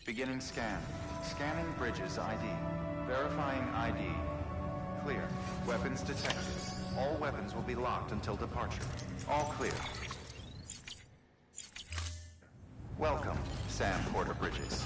Beginning scan. Scanning bridges ID. Verifying ID. Clear. Weapons detected. All weapons will be locked until departure. All clear. Welcome, Sam Porter Bridges.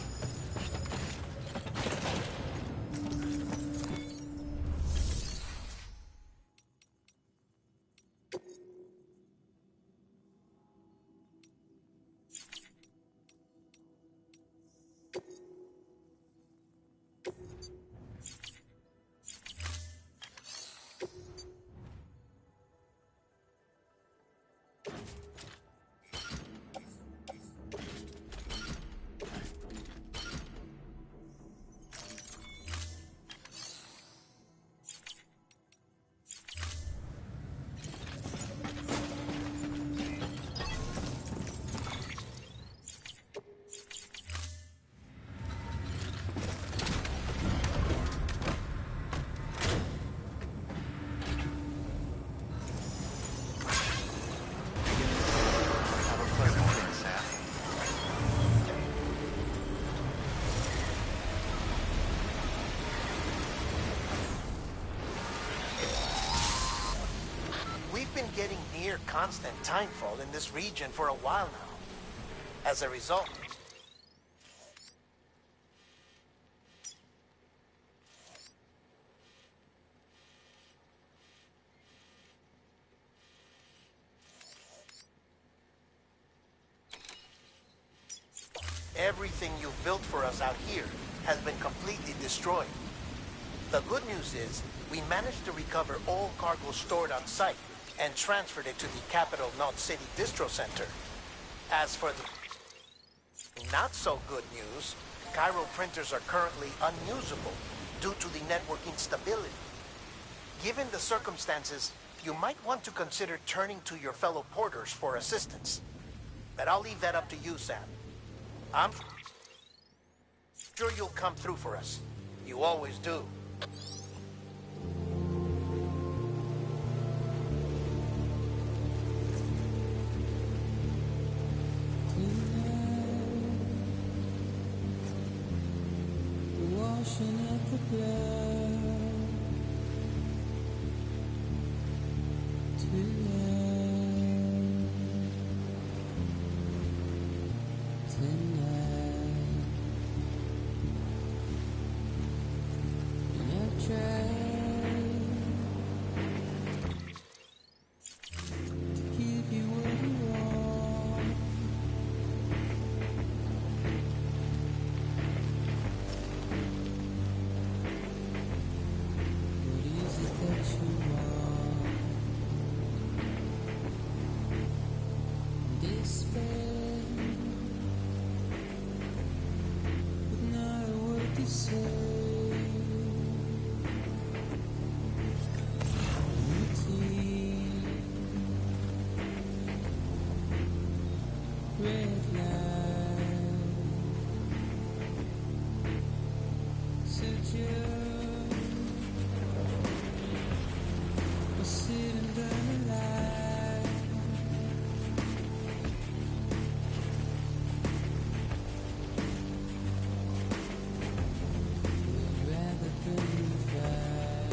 We've been getting near constant timefall in this region for a while now. As a result, everything you've built for us out here has been completely destroyed. The good news is, we managed to recover all cargo stored on site and transferred it to the Capital Knot City Distro Center. As for the not so good news, Cairo printers are currently unusable due to the network instability. Given the circumstances, you might want to consider turning to your fellow porters for assistance. But I'll leave that up to you, Sam. I'm sure you'll come through for us. You always do. Washing at the blood tonight, and I've tried to give you what you want. What is it that you want? Despair, with not a word to say. Routine, red light, suggest we're sitting down the line. We'd rather believe that.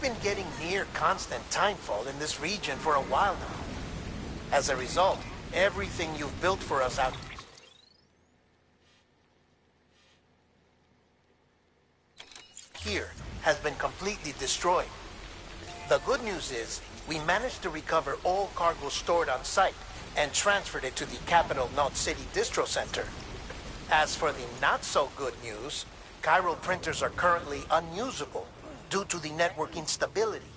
We've been getting near constant timefall in this region for a while now. As a result, everything you've built for us out here has been completely destroyed. The good news is, we managed to recover all cargo stored on site and transferred it to the Capital Knot City Distro Center. As for the not-so-good news, chiral printers are currently unusable due to the network instability.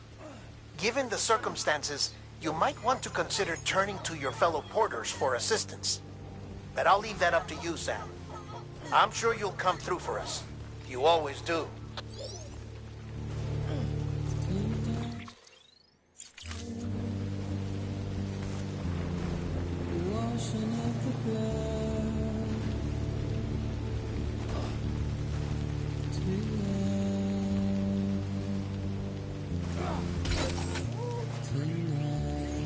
Given the circumstances, you might want to consider turning to your fellow porters for assistance. But I'll leave that up to you, Sam. I'm sure you'll come through for us. You always do. Washing up the blood to tonight.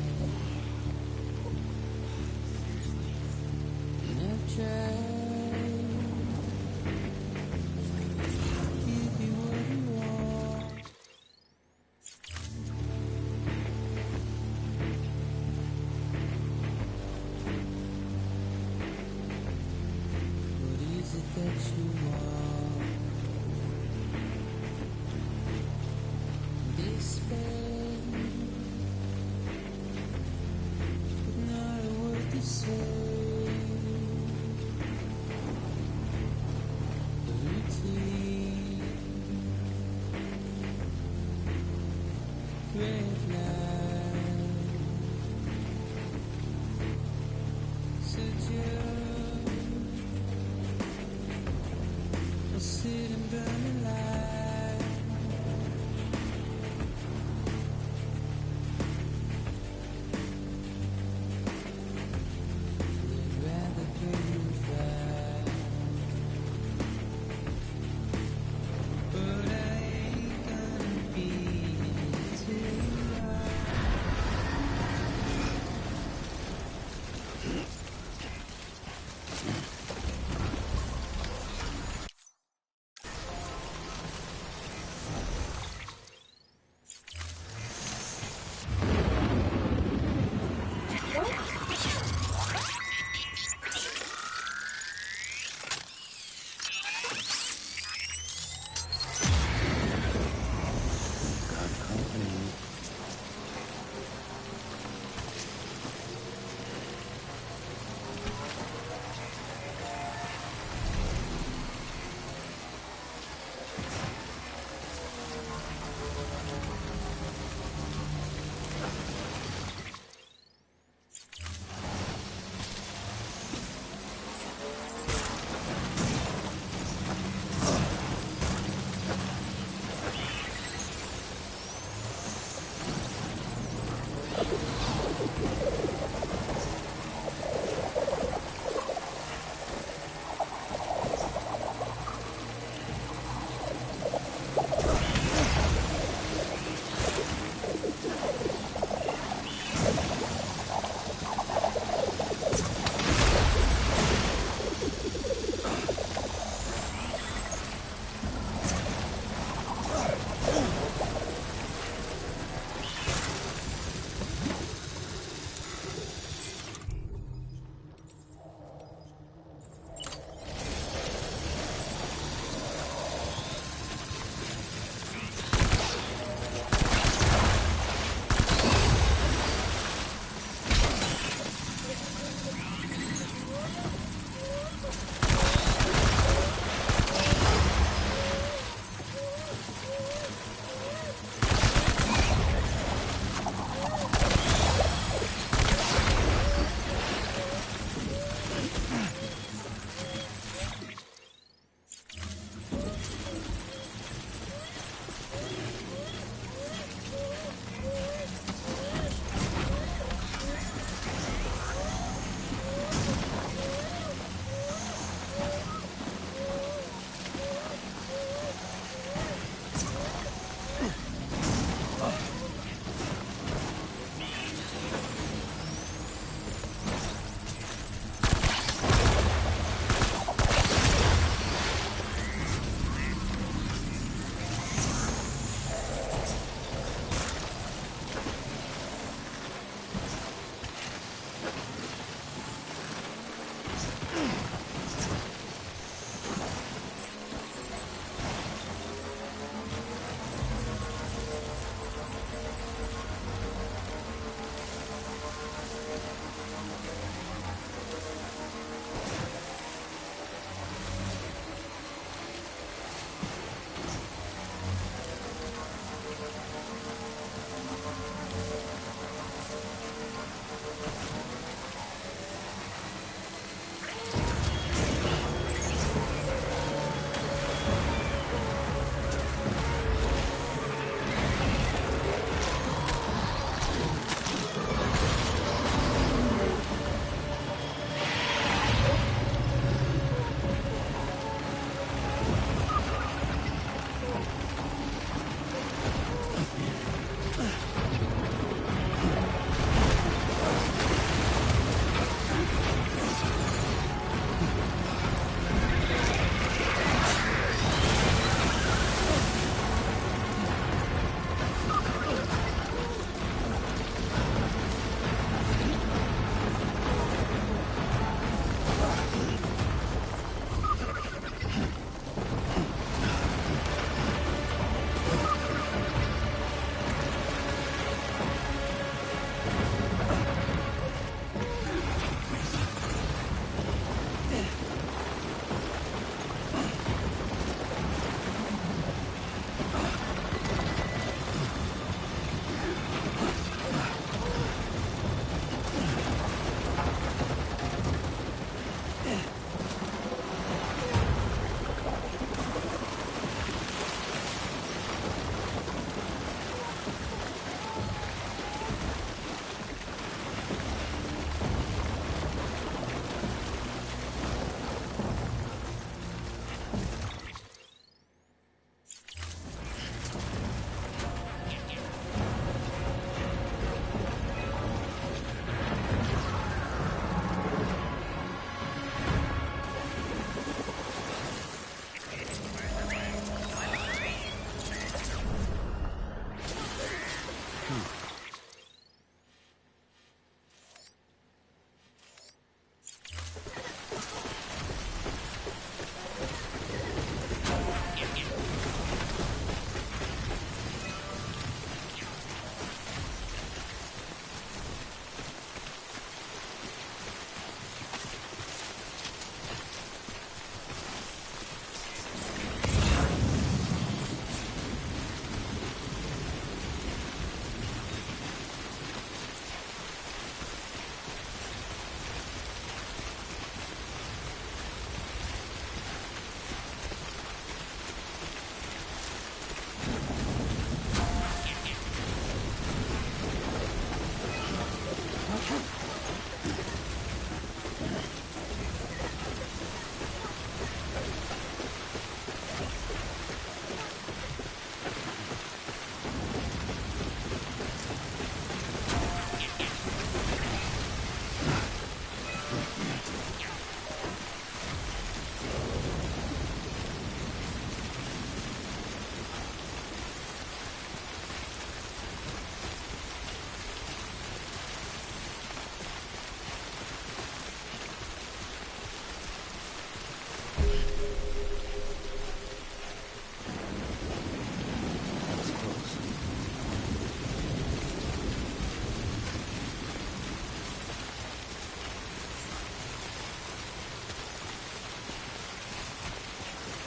And I've tried to give you what you want. What is it that you want? This pain, but not a word to say. The routine, red light, suggest. I'll sit and burn the light.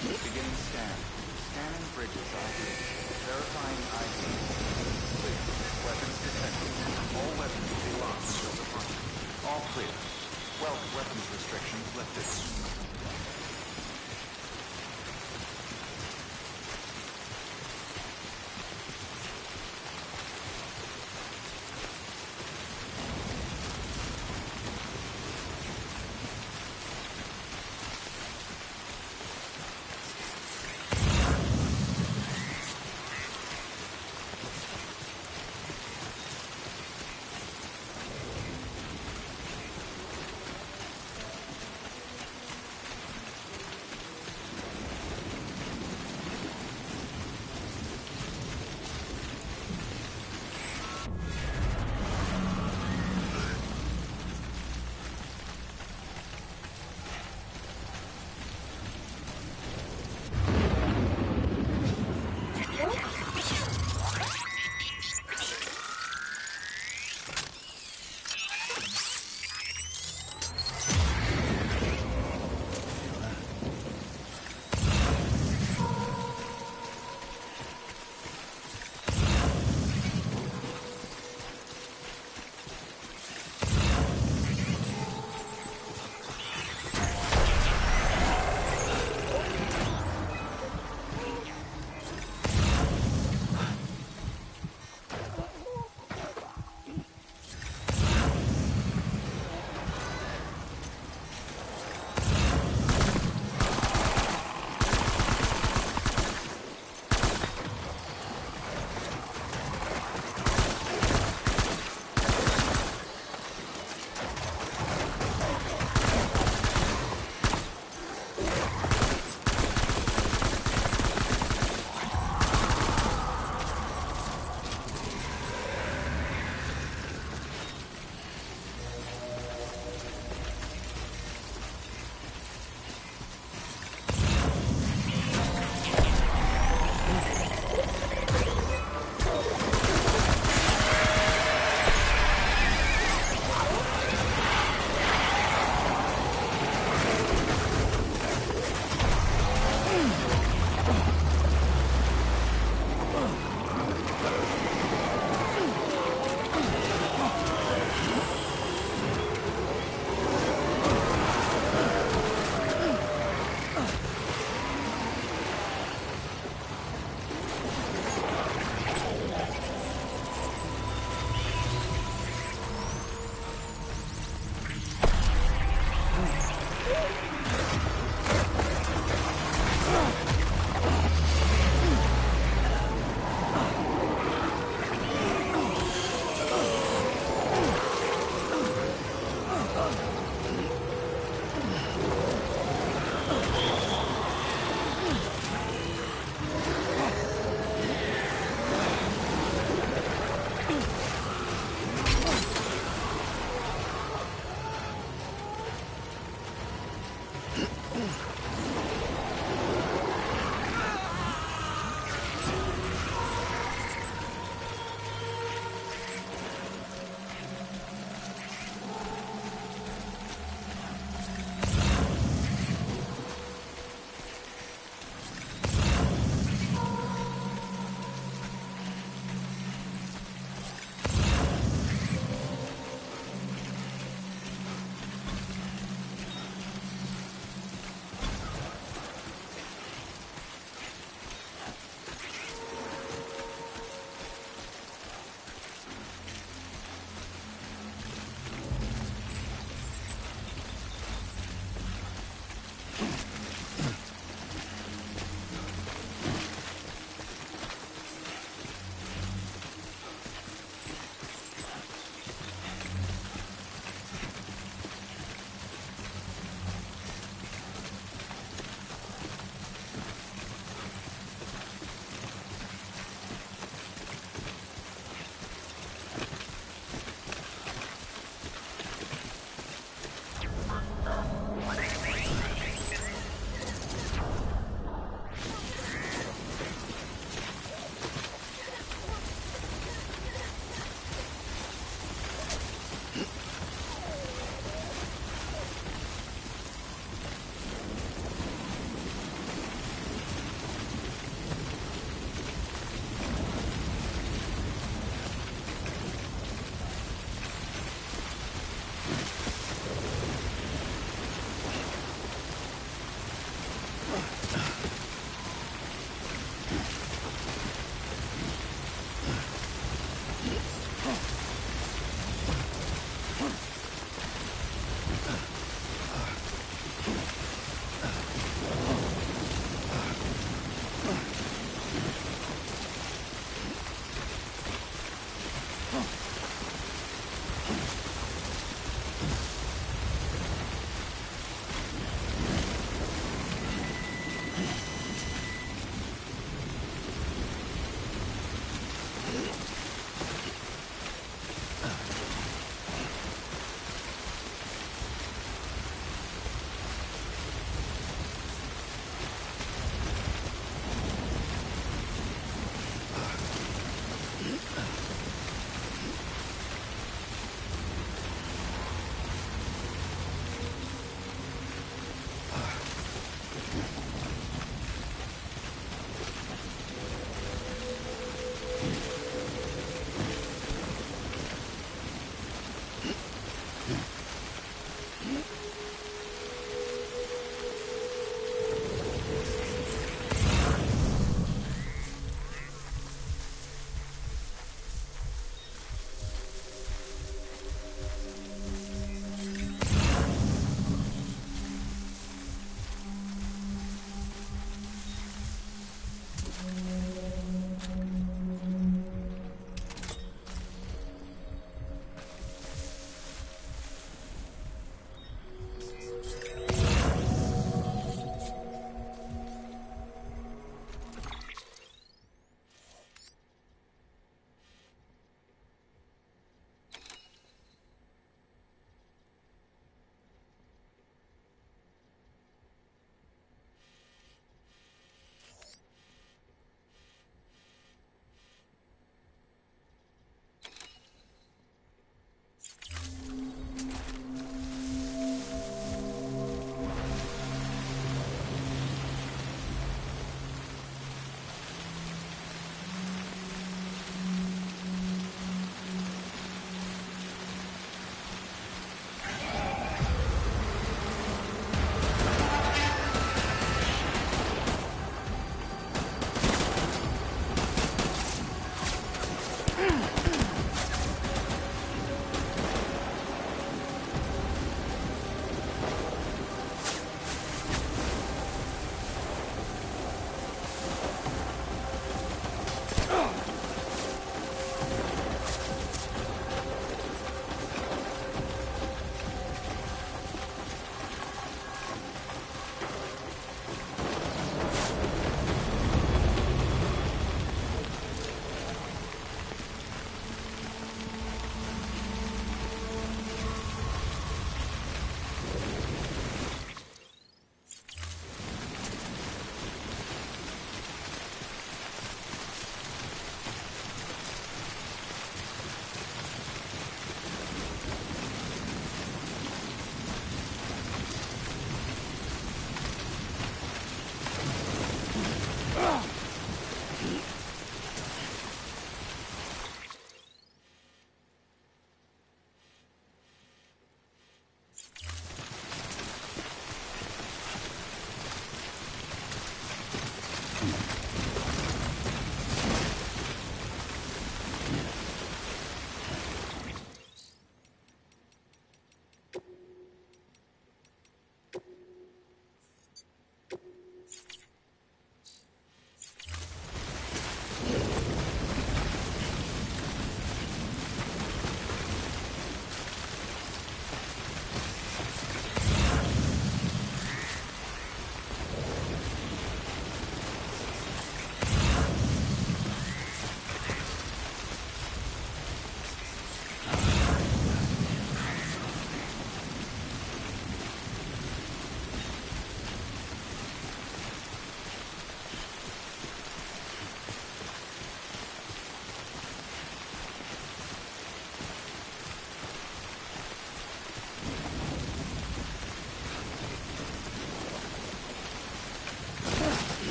Beginning scan. Scanning bridges ID. Verifying ID. Clear. Weapons detected. All weapons will be locked until departure. All clear. Weapons restrictions lifted.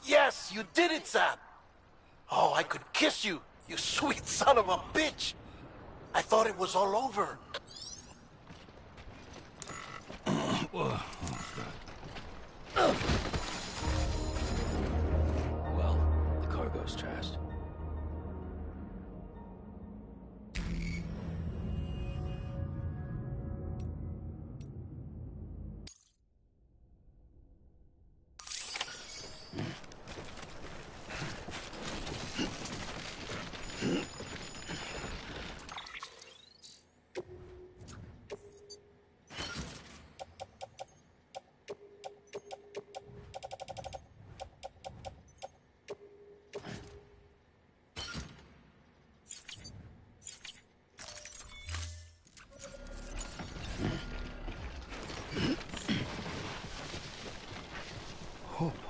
Yes, you did it, Sam. Oh, I could kiss you, you sweet son of a bitch. I thought it was all over. Whoa. Oh, God. Well, the cargo's trashed.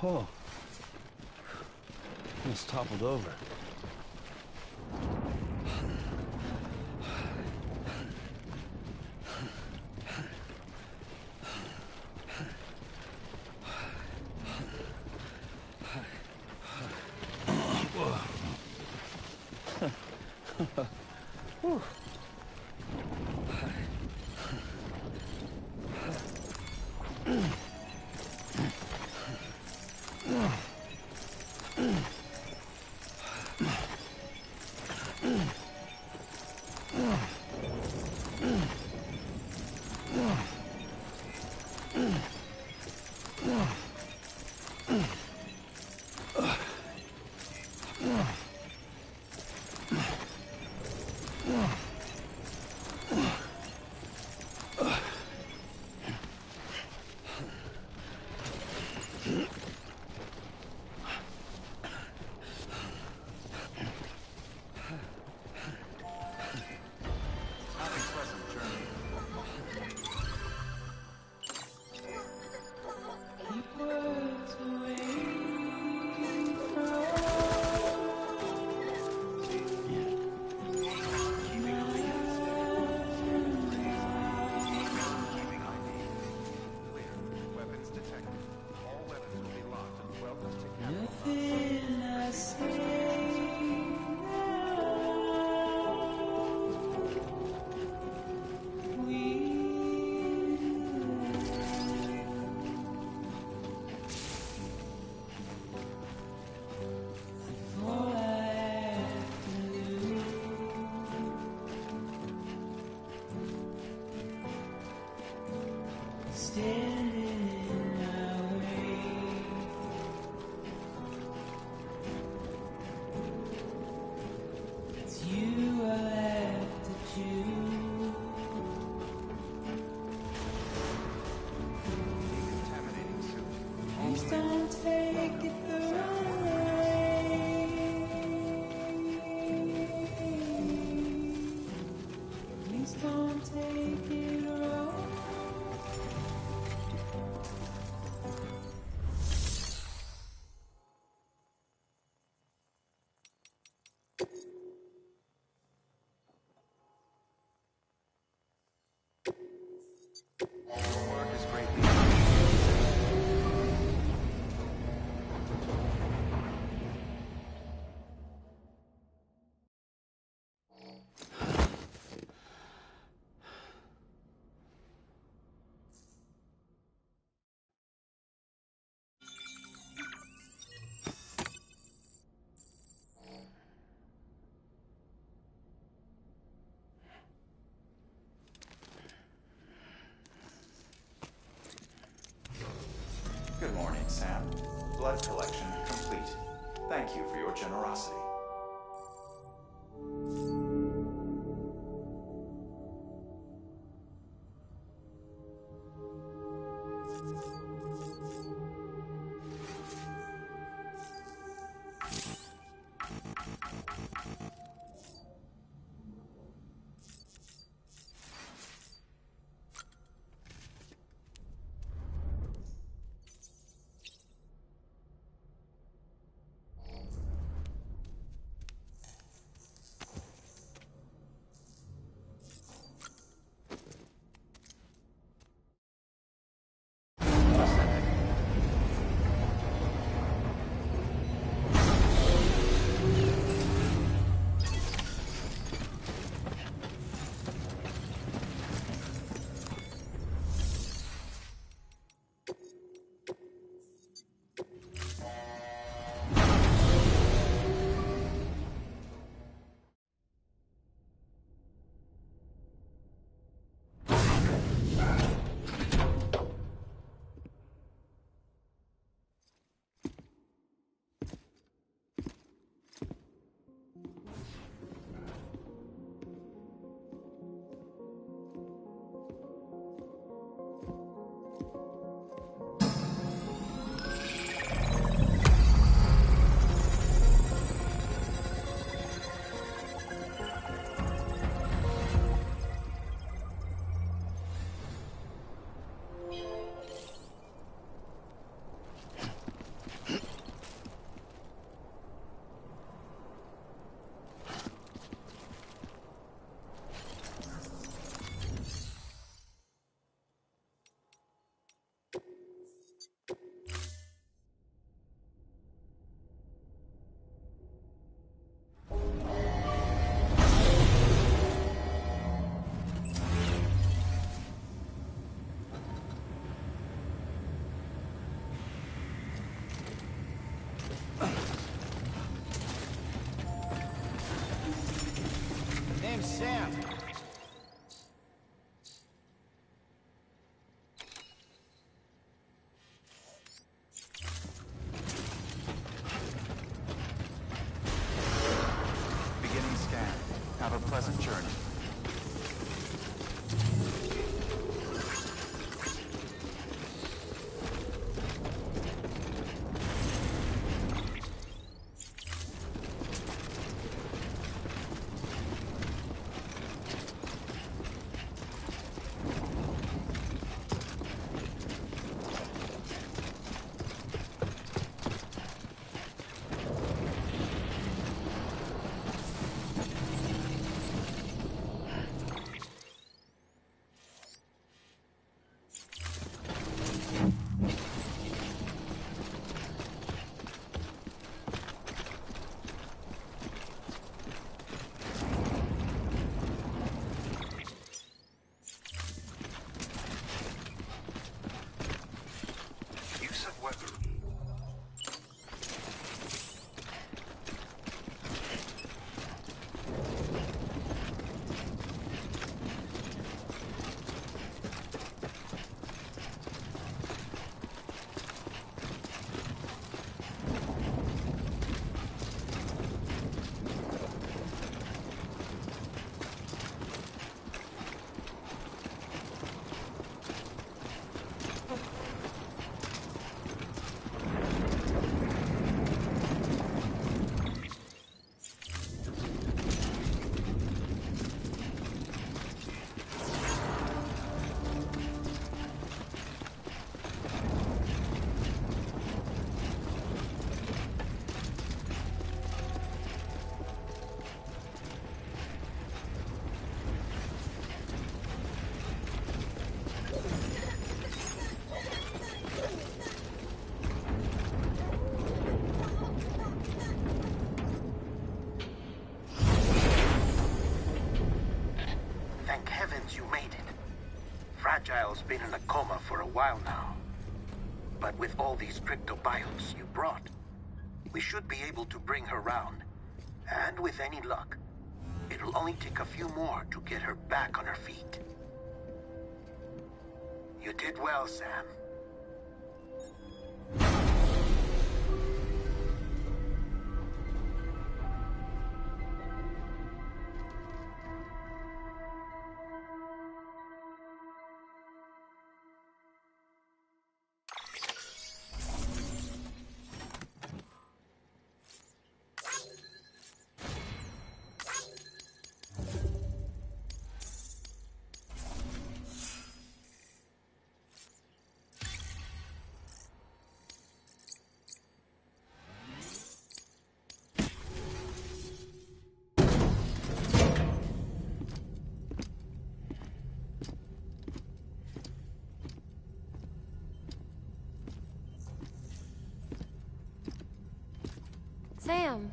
Oh, almost toppled over. Your work is greatly appreciated. Good morning, Sam. Blood collection complete. Thank you for your generosity. Fragil's been in a coma for a while now. But with all these cryptobiotes you brought, we should be able to bring her round. And with any luck, it'll only take a few more to get her back on her feet. You did well, Sam. Sam.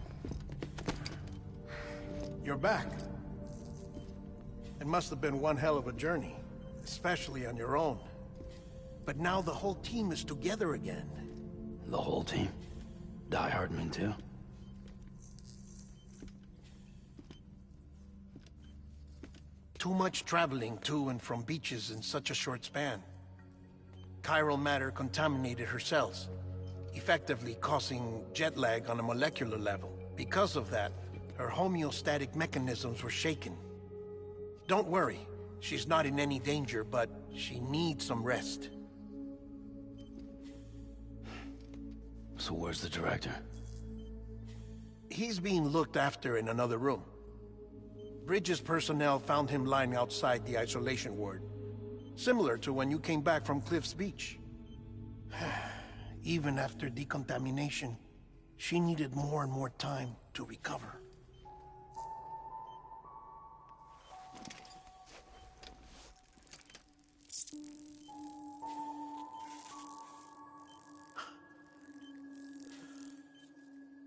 You're back. It must have been one hell of a journey, especially on your own. But now the whole team is together again. The whole team? Die Hardman too? Too much traveling to and from beaches in such a short span. Chiral matter contaminated her cells, effectively causing jet lag on a molecular level. Because of that, her homeostatic mechanisms were shaken. Don't worry, she's not in any danger, but she needs some rest. So where's the director? He's being looked after in another room. Bridges personnel found him lying outside the isolation ward, similar to when you came back from Cliff's Beach. Even after decontamination, she needed more and more time to recover.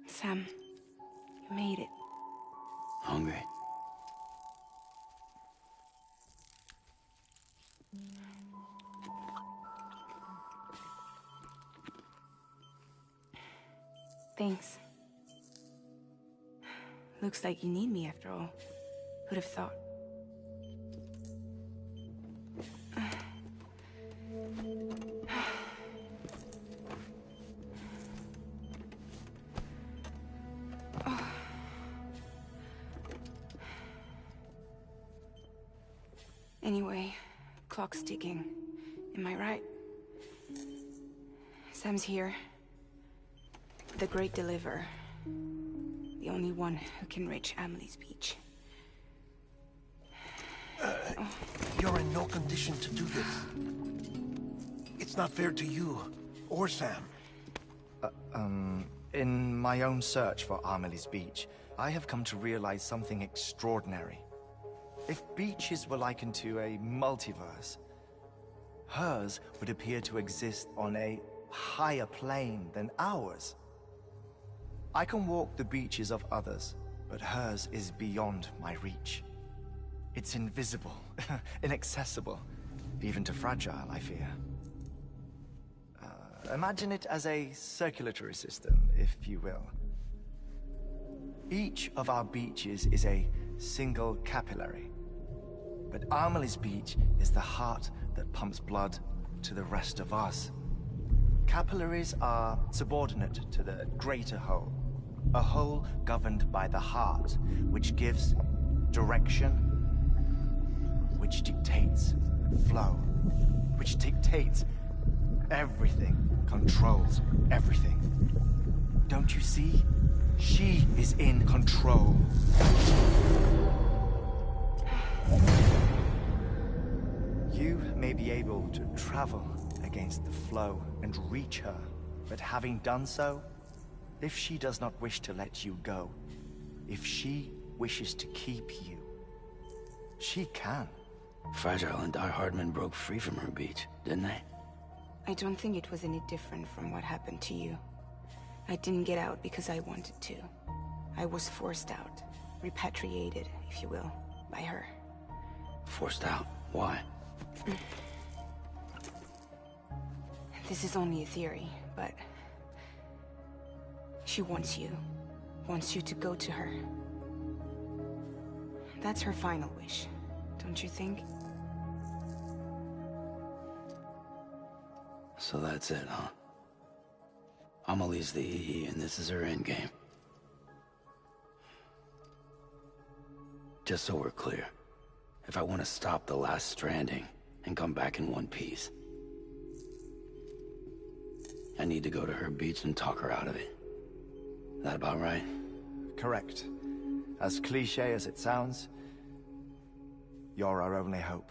Sam, you made it. Hungry? Thanks. Looks like you need me after all. Who'd have thought? Anyway, clock's ticking. Am I right? Sam's here. The Great Deliverer. The only one who can reach Amelie's Beach. You're in no condition to do this. It's not fair to you, or Sam. In my own search for Amelie's Beach, I have come to realize something extraordinary. If beaches were likened to a multiverse, hers would appear to exist on a higher plane than ours. I can walk the beaches of others, but hers is beyond my reach. It's invisible, inaccessible, even to Fragile, I fear. Imagine it as a circulatory system, if you will. Each of our beaches is a single capillary, but Amelie's Beach is the heart that pumps blood to the rest of us. Capillaries are subordinate to the greater whole, a whole governed by the heart, which gives direction, which dictates flow, which dictates everything, controls everything. Don't you see? She is in control. You may be able to travel against the flow and reach her, but having done so, if she does not wish to let you go, if she wishes to keep you, she can. Fragile and Die Hardman broke free from her beach, didn't they? I don't think it was any different from what happened to you. I didn't get out because I wanted to. I was forced out. Repatriated, if you will, by her. Forced out? Why? This is only a theory, but... she wants you. Wants you to go to her. That's her final wish, don't you think? So that's it, huh? Amelie's the EE, and this is her endgame. Just so we're clear, if I want to stop the last stranding and come back in one piece, I need to go to her beach and talk her out of it. That about right? Correct. As cliché as it sounds, you're our only hope.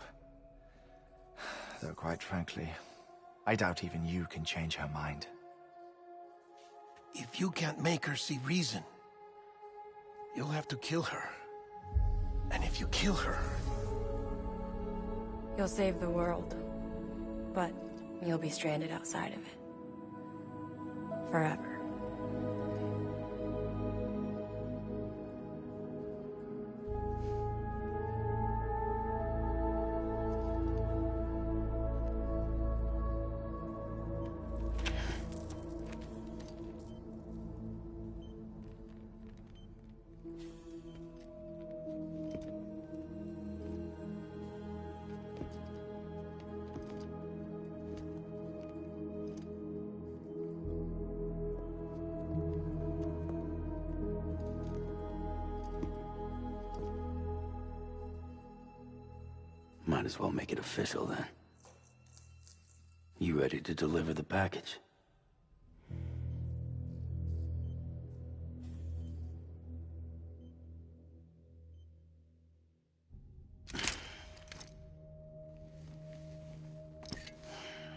Though quite frankly, I doubt even you can change her mind. If you can't make her see reason, you'll have to kill her. And if you kill her... You'll save the world, but you'll be stranded outside of it. Forever. Might as well make it official then. You ready to deliver the package?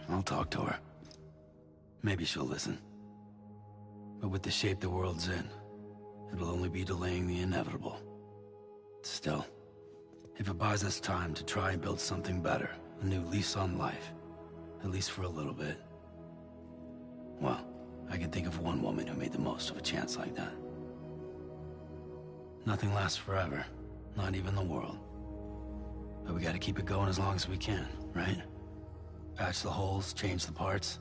I'll talk to her. Maybe she'll listen. But with the shape the world's in, it'll only be delaying the inevitable. Still, if it buys us time to try and build something better, a new lease on life, at least for a little bit, well, I can think of one woman who made the most of a chance like that. Nothing lasts forever, not even the world. But we gotta keep it going as long as we can, right? Patch the holes, change the parts,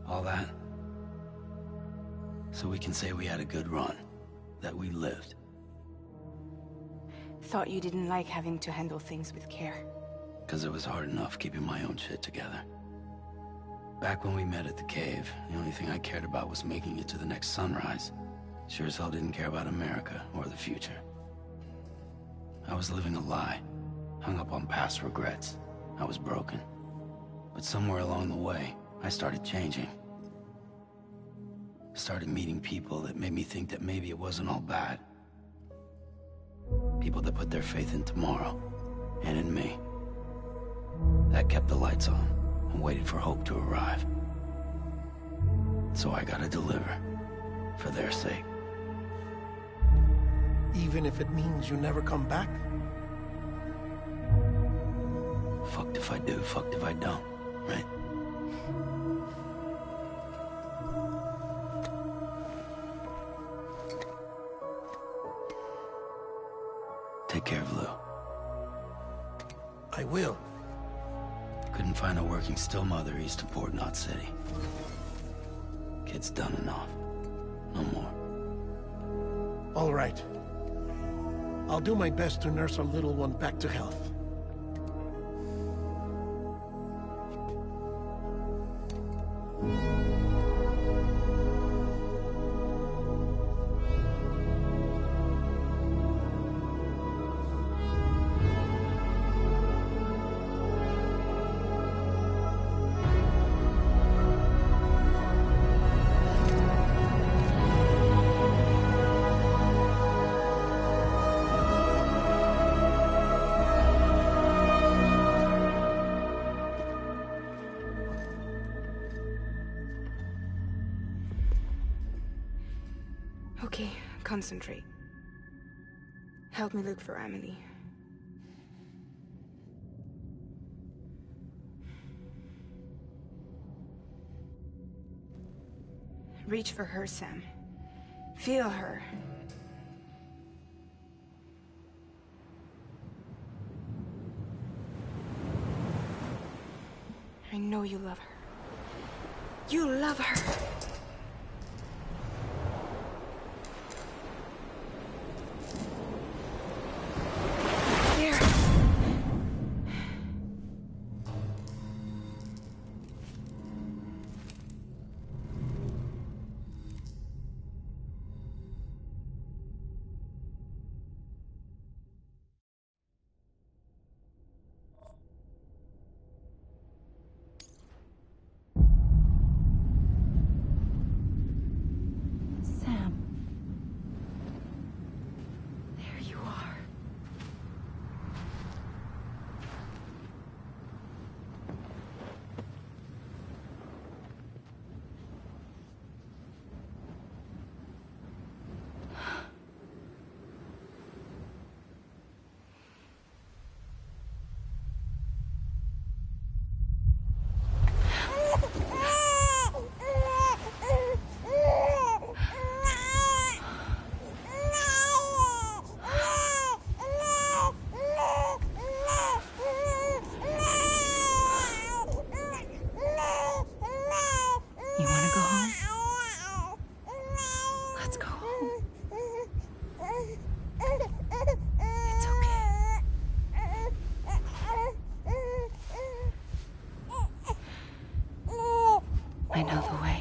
all that. So we can say we had a good run, that we lived. Thought you didn't like having to handle things with care. 'Cause it was hard enough keeping my own shit together. Back when we met at the cave, the only thing I cared about was making it to the next sunrise. Sure as hell didn't care about America or the future. I was living a lie, hung up on past regrets. I was broken. But somewhere along the way, I started changing. Started meeting people that made me think that maybe it wasn't all bad. People that put their faith in tomorrow, and in me. That kept the lights on, and waited for hope to arrive. So I gotta deliver, for their sake. Even if it means you never come back? Fucked if I do, fucked if I don't, right? Take care of Lou. I will. Couldn't find a working still mother east of Port Knot City. Kid's done enough. No more. All right. I'll do my best to nurse our little one back to health. Okay, concentrate. Help me look for Emily. Reach for her, Sam. Feel her. I know you love her. You love her. Here. Sam. There you are. You want to go home? Let's go home. It's okay. I know the way.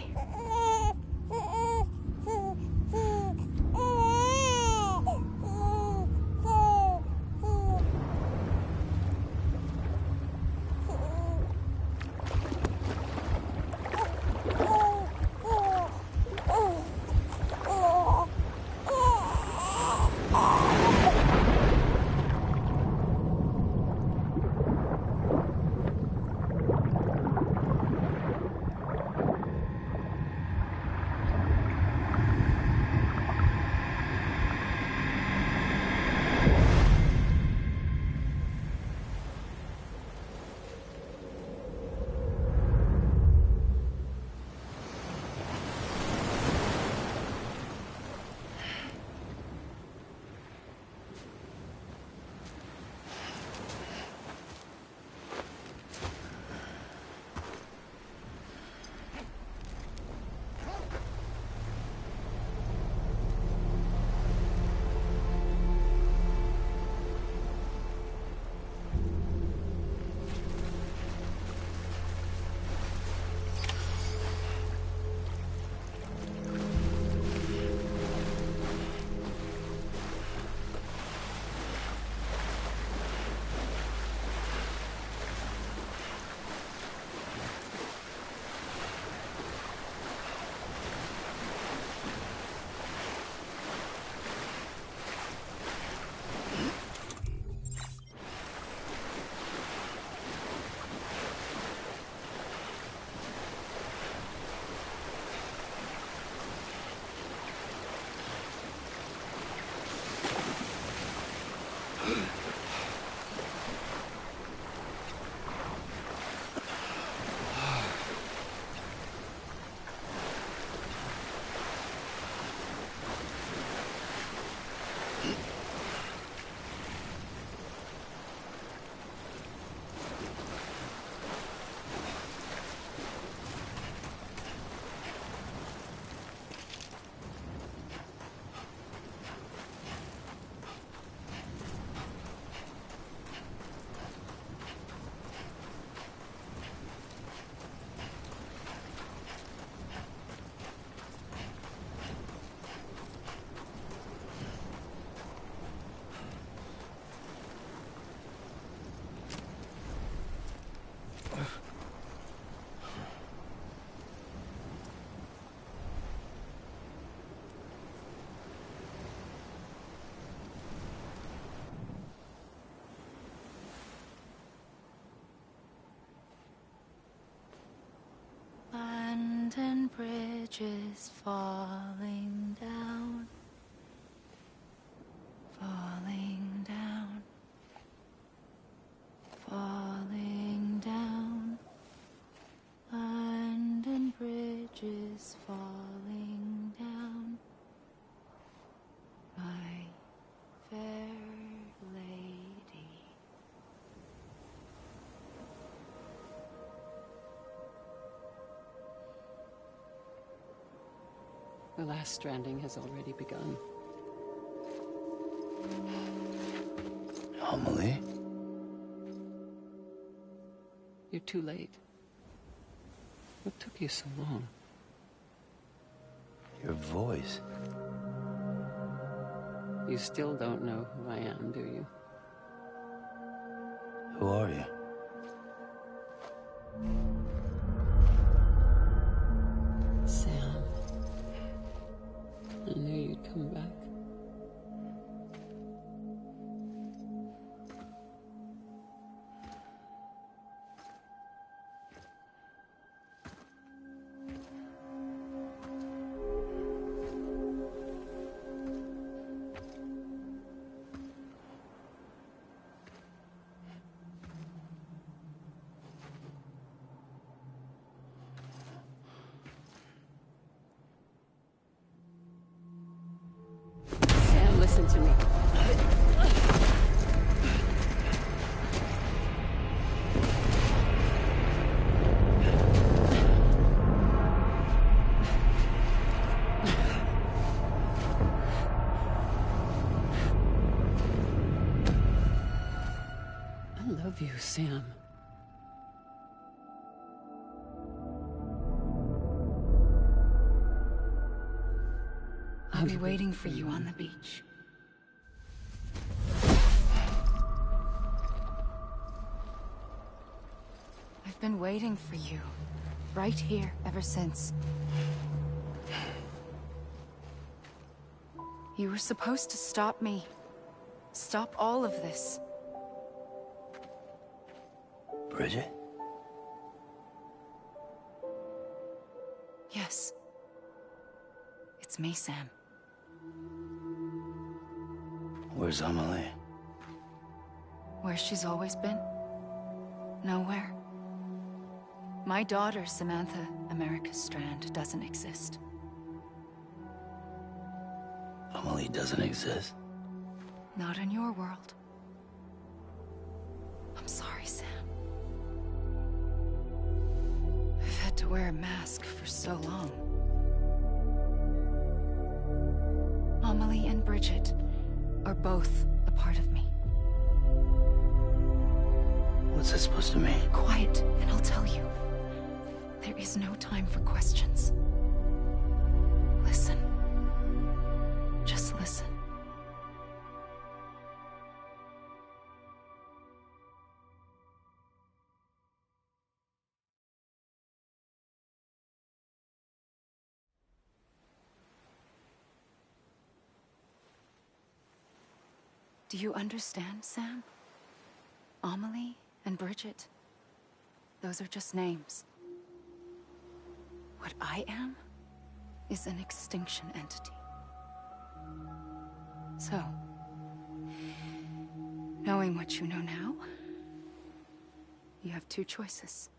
London Bridge is falling down, falling down, falling down. London Bridge is falling down, my fair lady. The last stranding has already begun. Amelie? You're too late. What took you so long? Your voice. You still don't know who I am, do you? Who are you? Sam. I knew you'd come back. Sam, listen to me. I love you, Sam. I'll be waiting for you on the beach. I've been waiting for you, right here, ever since. You were supposed to stop me. Stop all of this. Bridget? Yes. It's me, Sam. Where's Amelie? Where she's always been. Nowhere. My daughter, Samantha America Strand, doesn't exist. Amelie doesn't exist? Not in your world. I'm sorry, Sam. I've had to wear a mask for so long. Amelie and Bridget are both a part of me. What's that supposed to mean? Quiet, and I'll tell you. There is no time for questions. Listen. Just listen. Do you understand, Sam? Amelie and Bridget, those are just names. What I am is an extinction entity. So, knowing what you know now, you have two choices.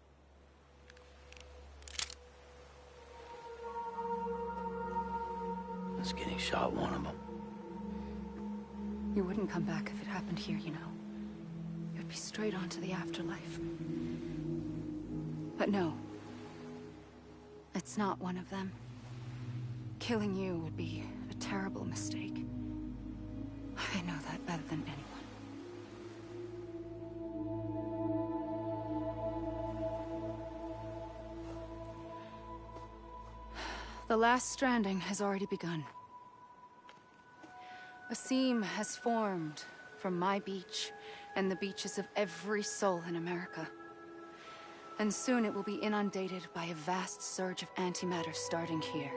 Is getting shot one of them? You wouldn't come back if it happened here, you know. You'd be straight on to the afterlife. But no. It's not one of them. Killing you would be a terrible mistake. I know that better than anyone. The last stranding has already begun. A seam has formed from my beach and the beaches of every soul in America. And soon it will be inundated by a vast surge of antimatter starting here.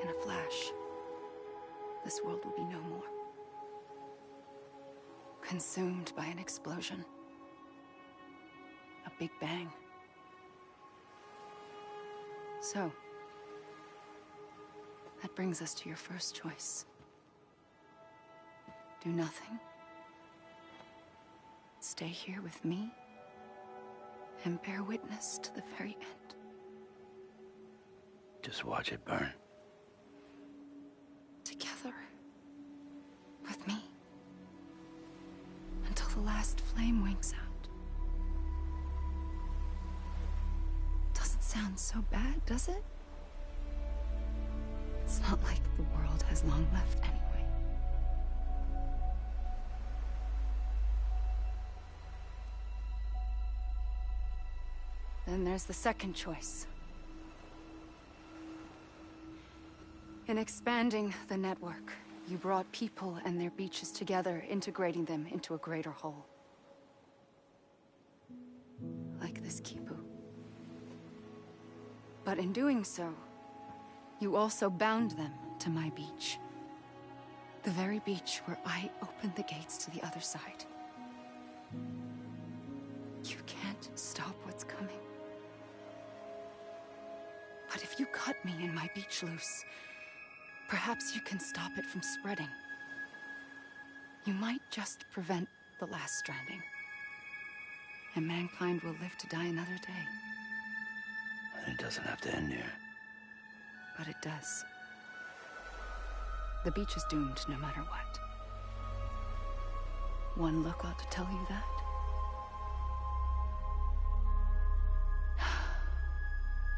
In a flash, this world will be no more. Consumed by an explosion. A big bang. So, that brings us to your first choice. Do nothing. Stay here with me. And bear witness to the very end. Just watch it burn. Together. With me. Until the last flame winks out. Doesn't sound so bad, does it? It's not like the world has long left anyway. Then there's the second choice. In expanding the network, you brought people and their beaches together, integrating them into a greater whole. Like this Kipu. But in doing so, you also bound them to my beach. The very beach where I opened the gates to the other side. You can't stop what's coming. But if you cut me and my beach loose, perhaps you can stop it from spreading. You might just prevent the last stranding. And mankind will live to die another day. And it doesn't have to end here. But it does. The beach is doomed no matter what. One look ought to tell you that.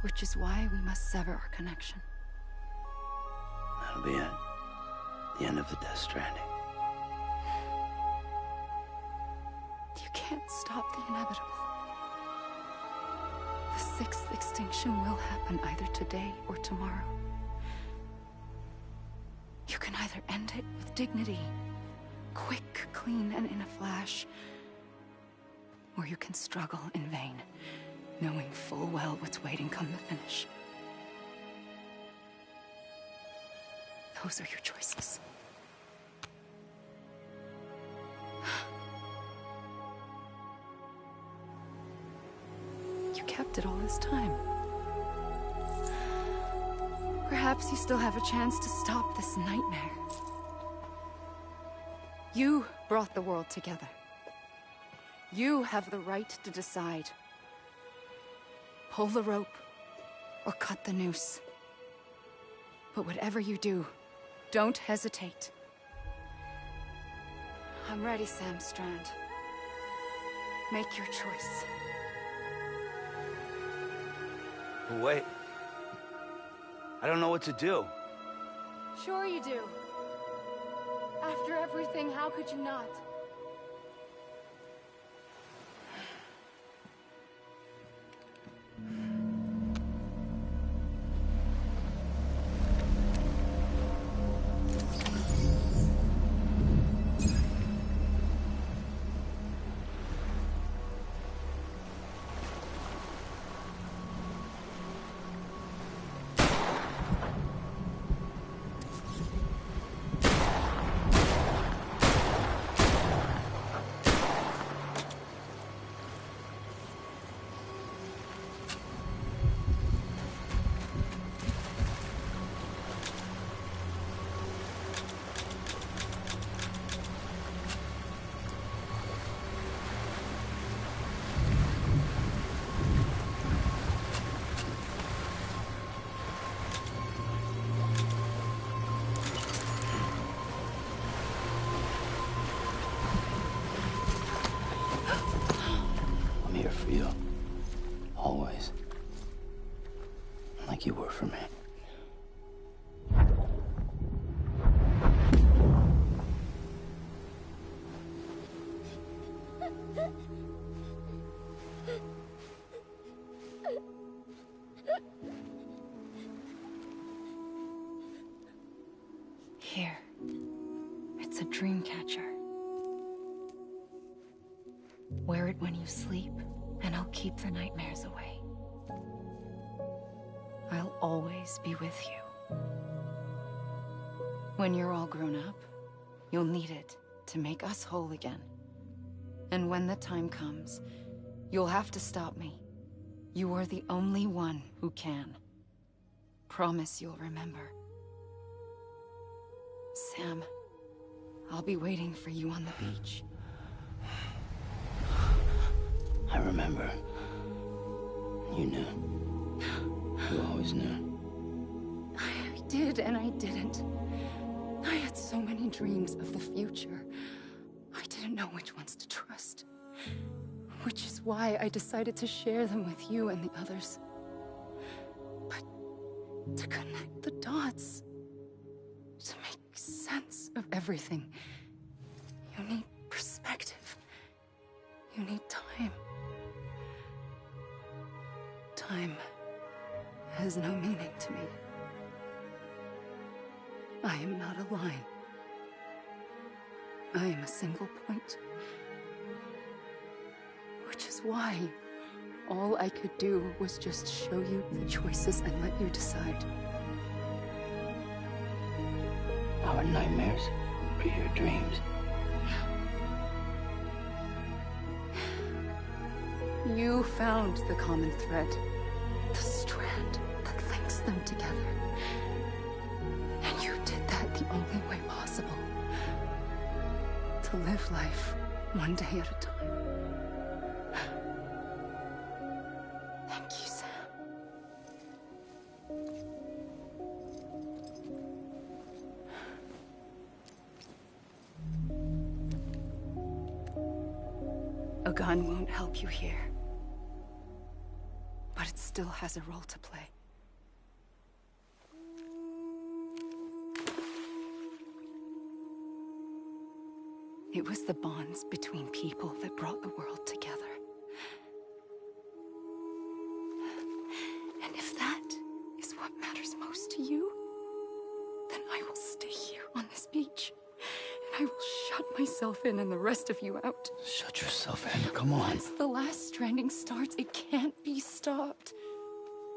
Which is why we must sever our connection. That'll be it. The end of the Death Stranding. You can't stop the inevitable. The sixth extinction will happen either today or tomorrow. You can either end it with dignity, quick, clean, and in a flash, or you can struggle in vain, knowing full well what's waiting come the finish. Those are your choices. You kept it all this time. Perhaps you still have a chance to stop this nightmare. You brought the world together. You have the right to decide. Pull the rope or cut the noose. But whatever you do, don't hesitate. I'm ready, Sam Strand. Make your choice. Wait. I don't know what to do. Sure you do. After everything, how could you not? For you. Always. Like you were for me. Here. It's a dream catcher. Wear it when you sleep, and I'll keep the nightmares away. I'll always be with you. When you're all grown up, you'll need it to make us whole again. And when the time comes, you'll have to stop me. You are the only one who can. Promise you'll remember. Sam, I'll be waiting for you on the beach. I remember. You knew. You always knew. I did and I didn't. I had so many dreams of the future. I didn't know which ones to trust. Which is why I decided to share them with you and the others. But to connect the dots, everything. You need perspective. You need time. Time has no meaning to me. I am not a line. I am a single point. Which is why all I could do was just show you the choices and let you decide. Our nightmares are your dreams. You found the common thread, the strand that links them together. And you did that the only way possible. To live life one day at a time. Thank you, Sam. A gun won't help you here. But it still has a role to play. It was the bonds between people that brought the world together. And if that is what matters most to you, then I will stay here on this beach. And I will shut myself in and the rest of you out. Shut yourself in, come on. Once the last stranding starts, it can't be stopped.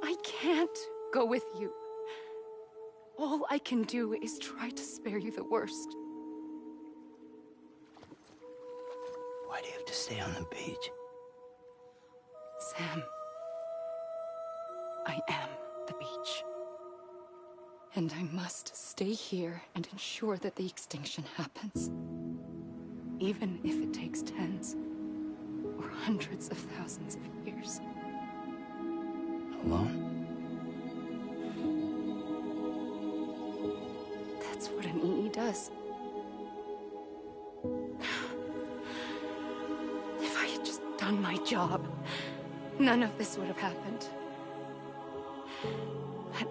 I can't go with you. All I can do is try to spare you the worst. Why do you have to stay on the beach? Sam, I am the beach. And I must stay here and ensure that the extinction happens. Even if it takes tens or hundreds of thousands of years. Alone? That's what an EE does. If I had just done my job, none of this would have happened. But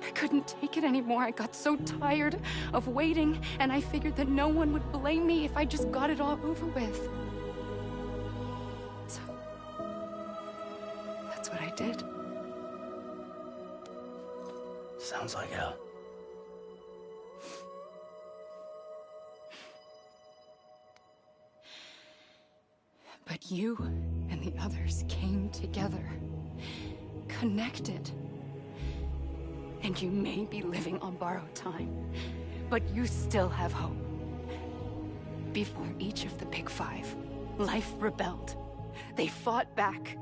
I couldn't take it anymore. I got so tired of waiting, and I figured that no one would blame me if I just got it all over with. So, that's what I did. Sounds like hell. But you and the others came together, connected. And you may be living on borrowed time, but you still have hope. Before each of the Big Five, life rebelled. They fought back,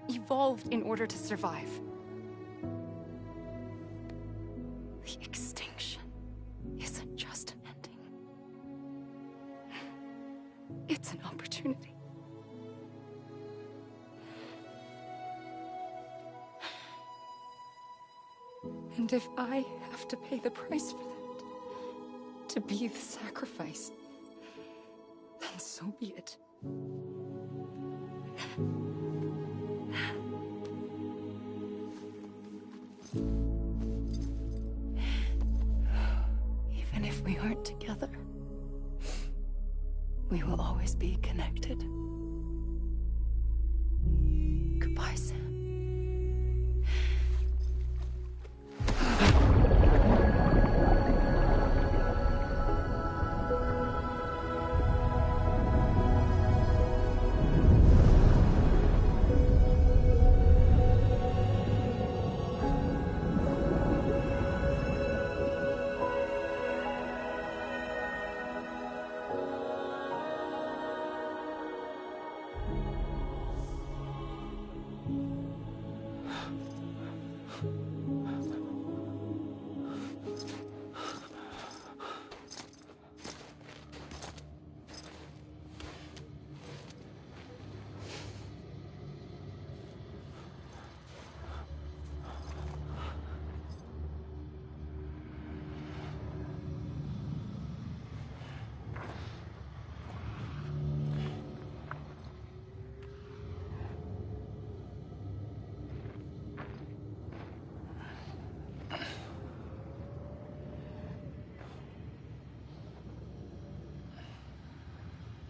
evolved in order to survive. The extinction isn't just an ending. It's an opportunity. And if I have to pay the price for that, to be the sacrifice, then so be it. Even if we aren't together, we will always be connected. Goodbye, Sam.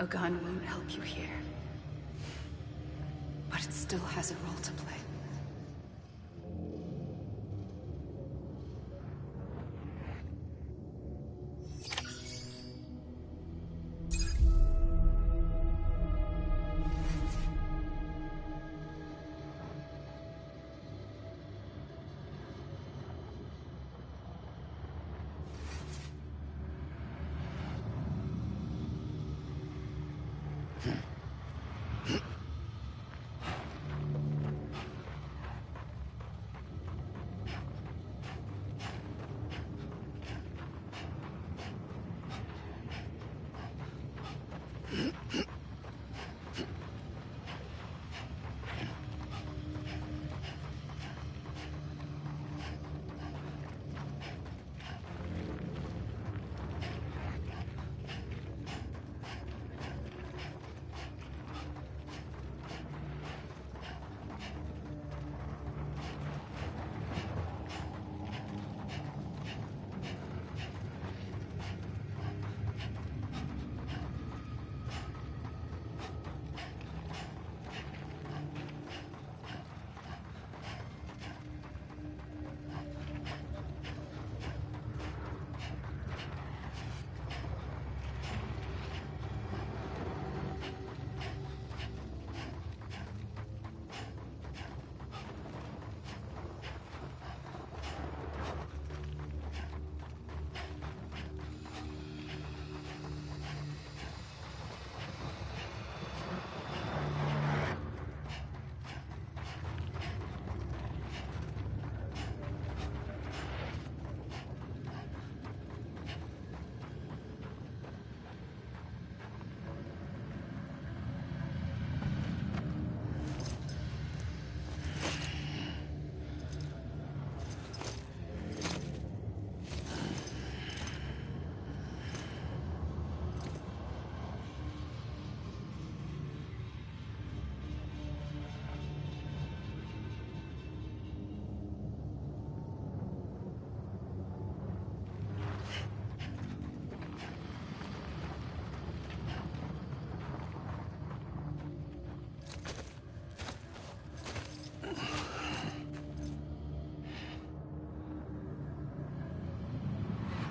A gun won't help you here. But it still has a role to play.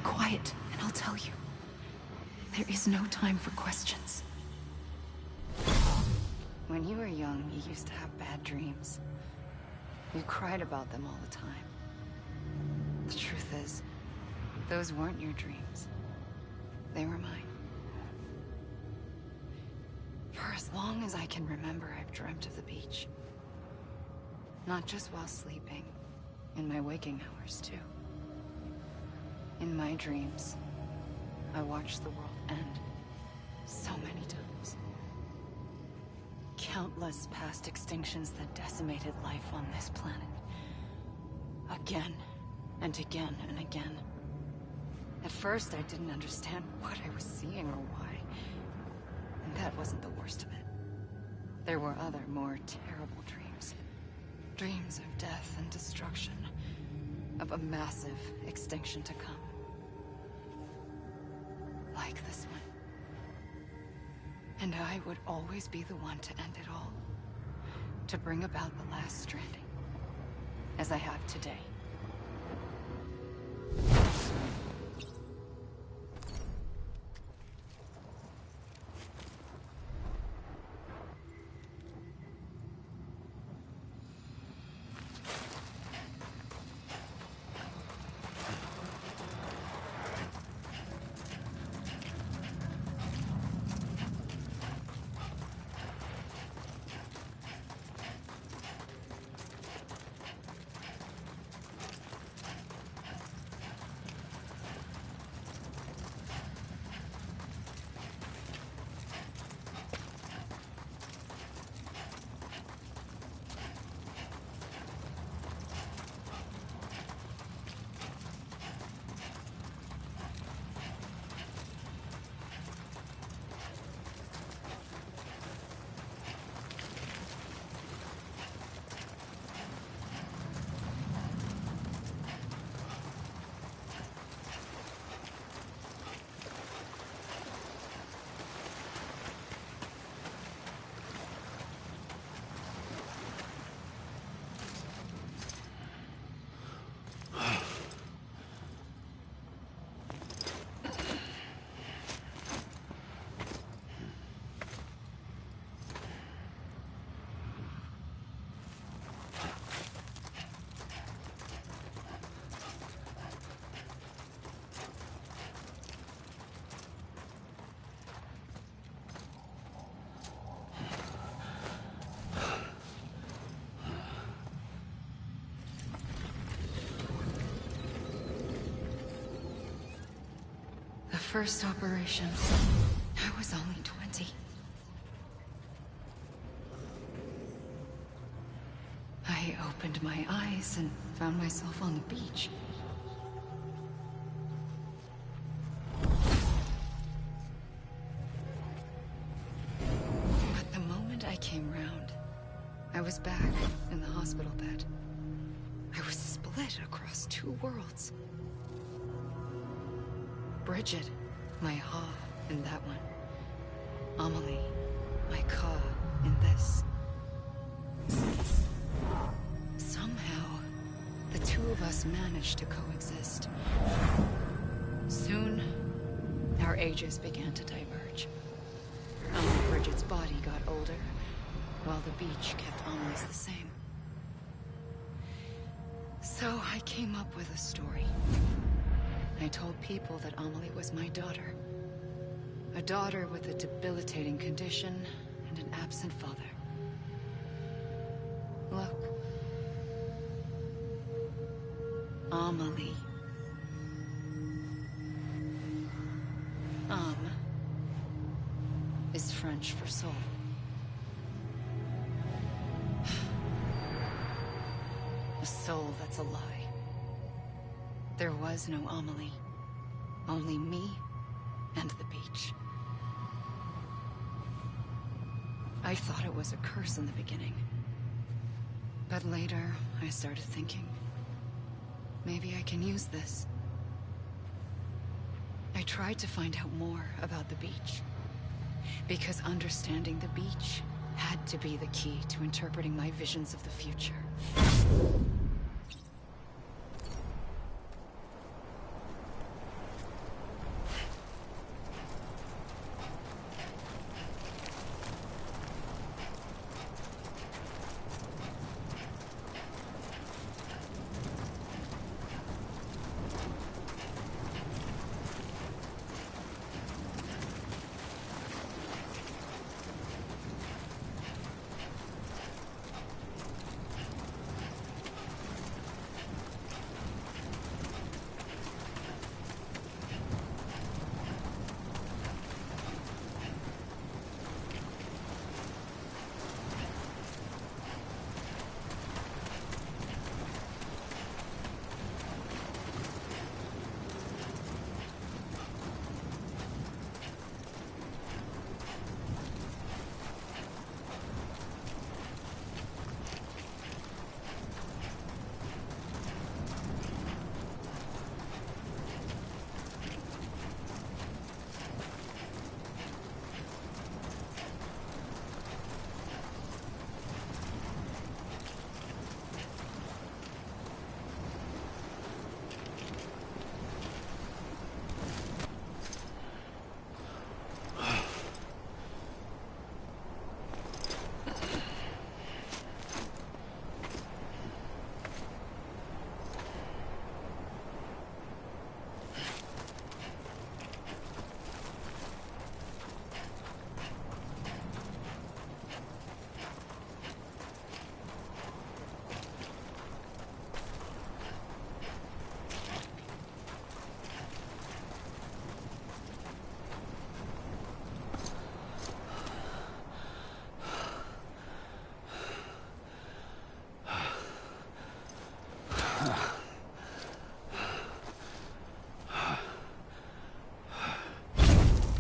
Quiet, and I'll tell you. There is no time for questions. When you were young, you used to have bad dreams. You cried about them all the time. The truth is, those weren't your dreams. They were mine. For as long as I can remember, I've dreamt of the beach. Not just while sleeping, in my waking hours, too. In my dreams, I watched the world end so many times. Countless past extinctions that decimated life on this planet. Again, and again, and again. At first, I didn't understand what I was seeing or why. And that wasn't the worst of it. There were other, more terrible dreams. Dreams of death and destruction. Of a massive extinction to come. Like this one. And I would always be the one to end it all. To bring about the last stranding. As I have today. first operation, I was only 20. I opened my eyes and found myself on the beach. But the moment I came round, I was back in the hospital bed. I was split across two worlds. Bridget, my Ha in that one. Amelie, my Ka in this. Somehow, the two of us managed to coexist. Soon, our ages began to diverge. Only Bridget's body got older, while the beach kept Amelie's the same. So I came up with a story. I told people that Amelie was my daughter. A daughter with a debilitating condition and an absent father. Look. Amelie. Âme is French for soul. A soul that's a lie. There was no Amelie. Only me and the beach. I thought it was a curse in the beginning. But later, I started thinking, maybe I can use this. I tried to find out more about the beach. Because understanding the beach had to be the key to interpreting my visions of the future.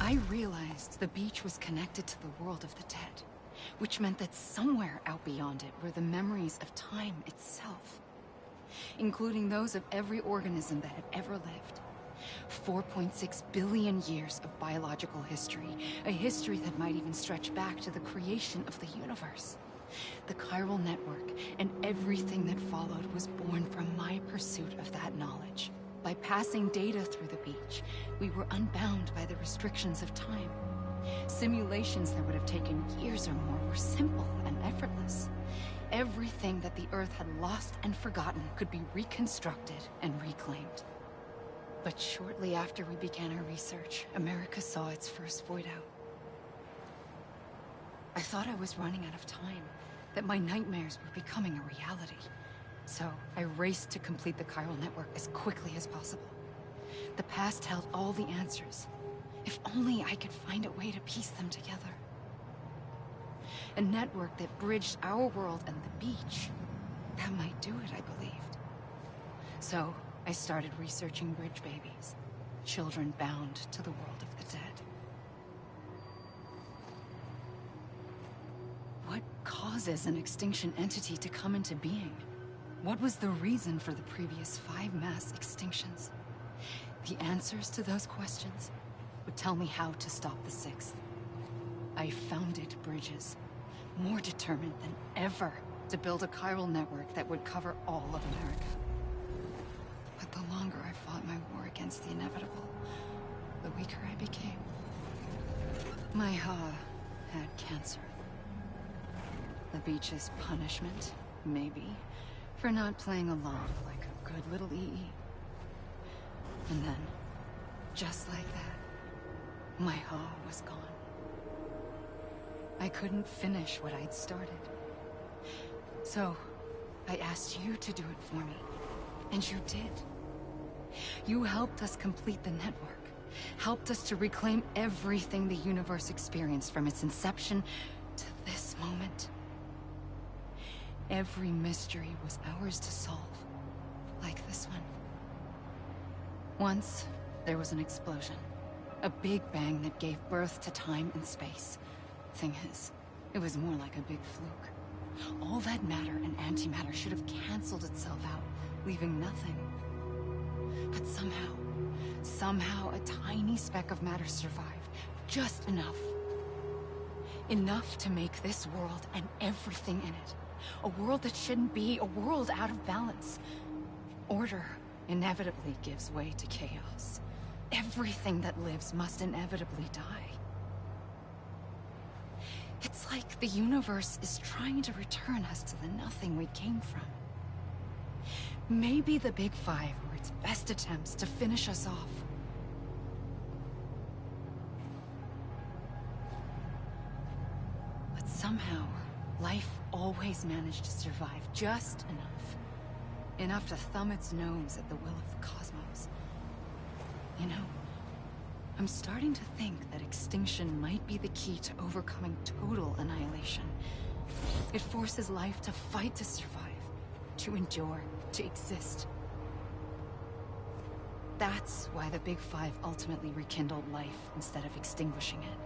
I realized the beach was connected to the world of the dead, which meant that somewhere out beyond it were the memories of time itself, including those of every organism that had ever lived. 4.6 billion years of biological history, a history that might even stretch back to the creation of the universe. The chiral network and everything that followed was born from my pursuit of that knowledge. By passing data through the beach, we were unbound by the restrictions of time. Simulations that would have taken years or more were simple and effortless. Everything that the Earth had lost and forgotten could be reconstructed and reclaimed. But shortly after we began our research, America saw its first void out. I thought I was running out of time, that my nightmares were becoming a reality. So I raced to complete the chiral network as quickly as possible. The past held all the answers, If only I could find a way to piece them together. A network that bridged our world and the beach. That might do it, I believed. So, I started researching bridge babies. Children bound to the world of the dead. What causes an extinction entity to come into being? What was the reason for the previous 5 mass extinctions? The answers to those questions would tell me how to stop the 6th. I founded bridges, more determined than ever to build a chiral network that would cover all of America. But the longer I fought my war against the inevitable, the weaker I became. My Ha had cancer. The beach's punishment, maybe, for not playing along like a good little EE. And then, just like that, my Ha was gone. I couldn't finish what I'd started. So, I asked you to do it for me. And you did. You helped us complete the network. Helped us to reclaim everything the universe experienced from its inception to this moment. Every mystery was ours to solve. Like this one. Once, there was an explosion. A big bang that gave birth to time and space. Thing is, it was more like a big fluke. All that matter and antimatter should have canceled itself out, leaving nothing. But somehow a tiny speck of matter survived. Just enough. Enough to make this world and everything in it. A world that shouldn't be, a world out of balance. Order inevitably gives way to chaos. Everything that lives must inevitably die. It's like the universe is trying to return us to the nothing we came from. Maybe the Big Five were its best attempts to finish us off. But somehow, life always managed to survive just enough. Enough to thumb its nose at the will of the cosmos. You know, I'm starting to think that extinction might be the key to overcoming total annihilation. It forces life to fight to survive, to endure, to exist. That's why the Big Five ultimately rekindled life instead of extinguishing it.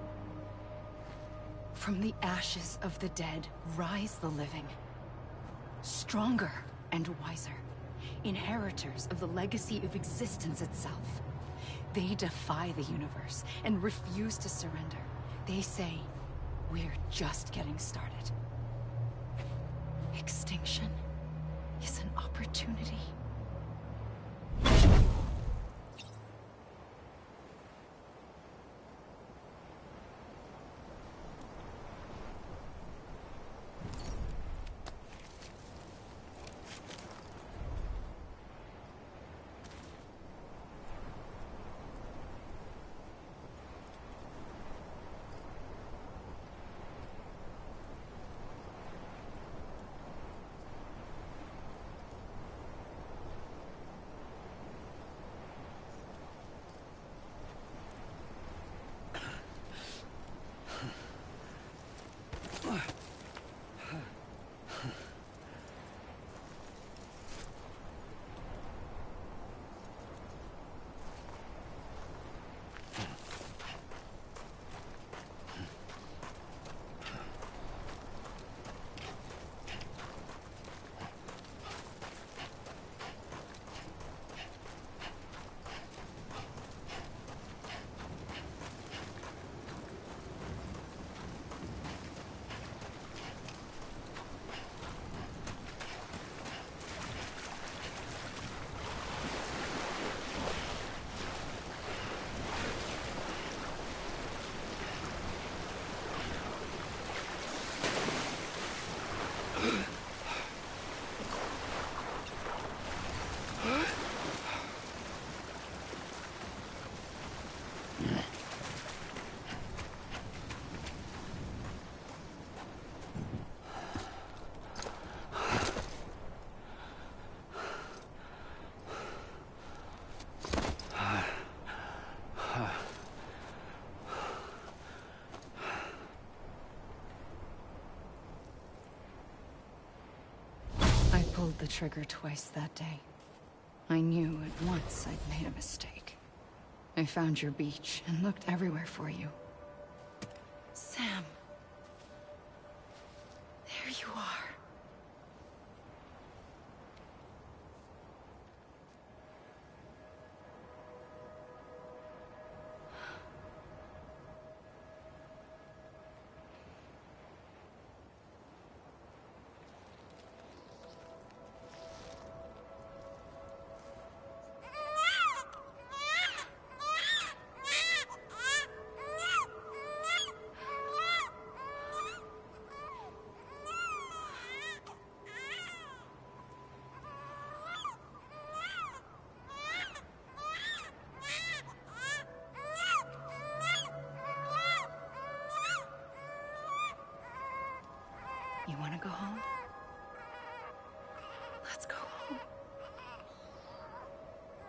From the ashes of the dead rise the living. Stronger and wiser. Inheritors of the legacy of existence itself. They defy the universe and refuse to surrender. They say, we're just getting started. Extinction is an opportunity. the trigger twice that day. I knew at once I'd made a mistake. I found your beach and looked everywhere for you. Sam. There you are. You want to go home? Let's go home.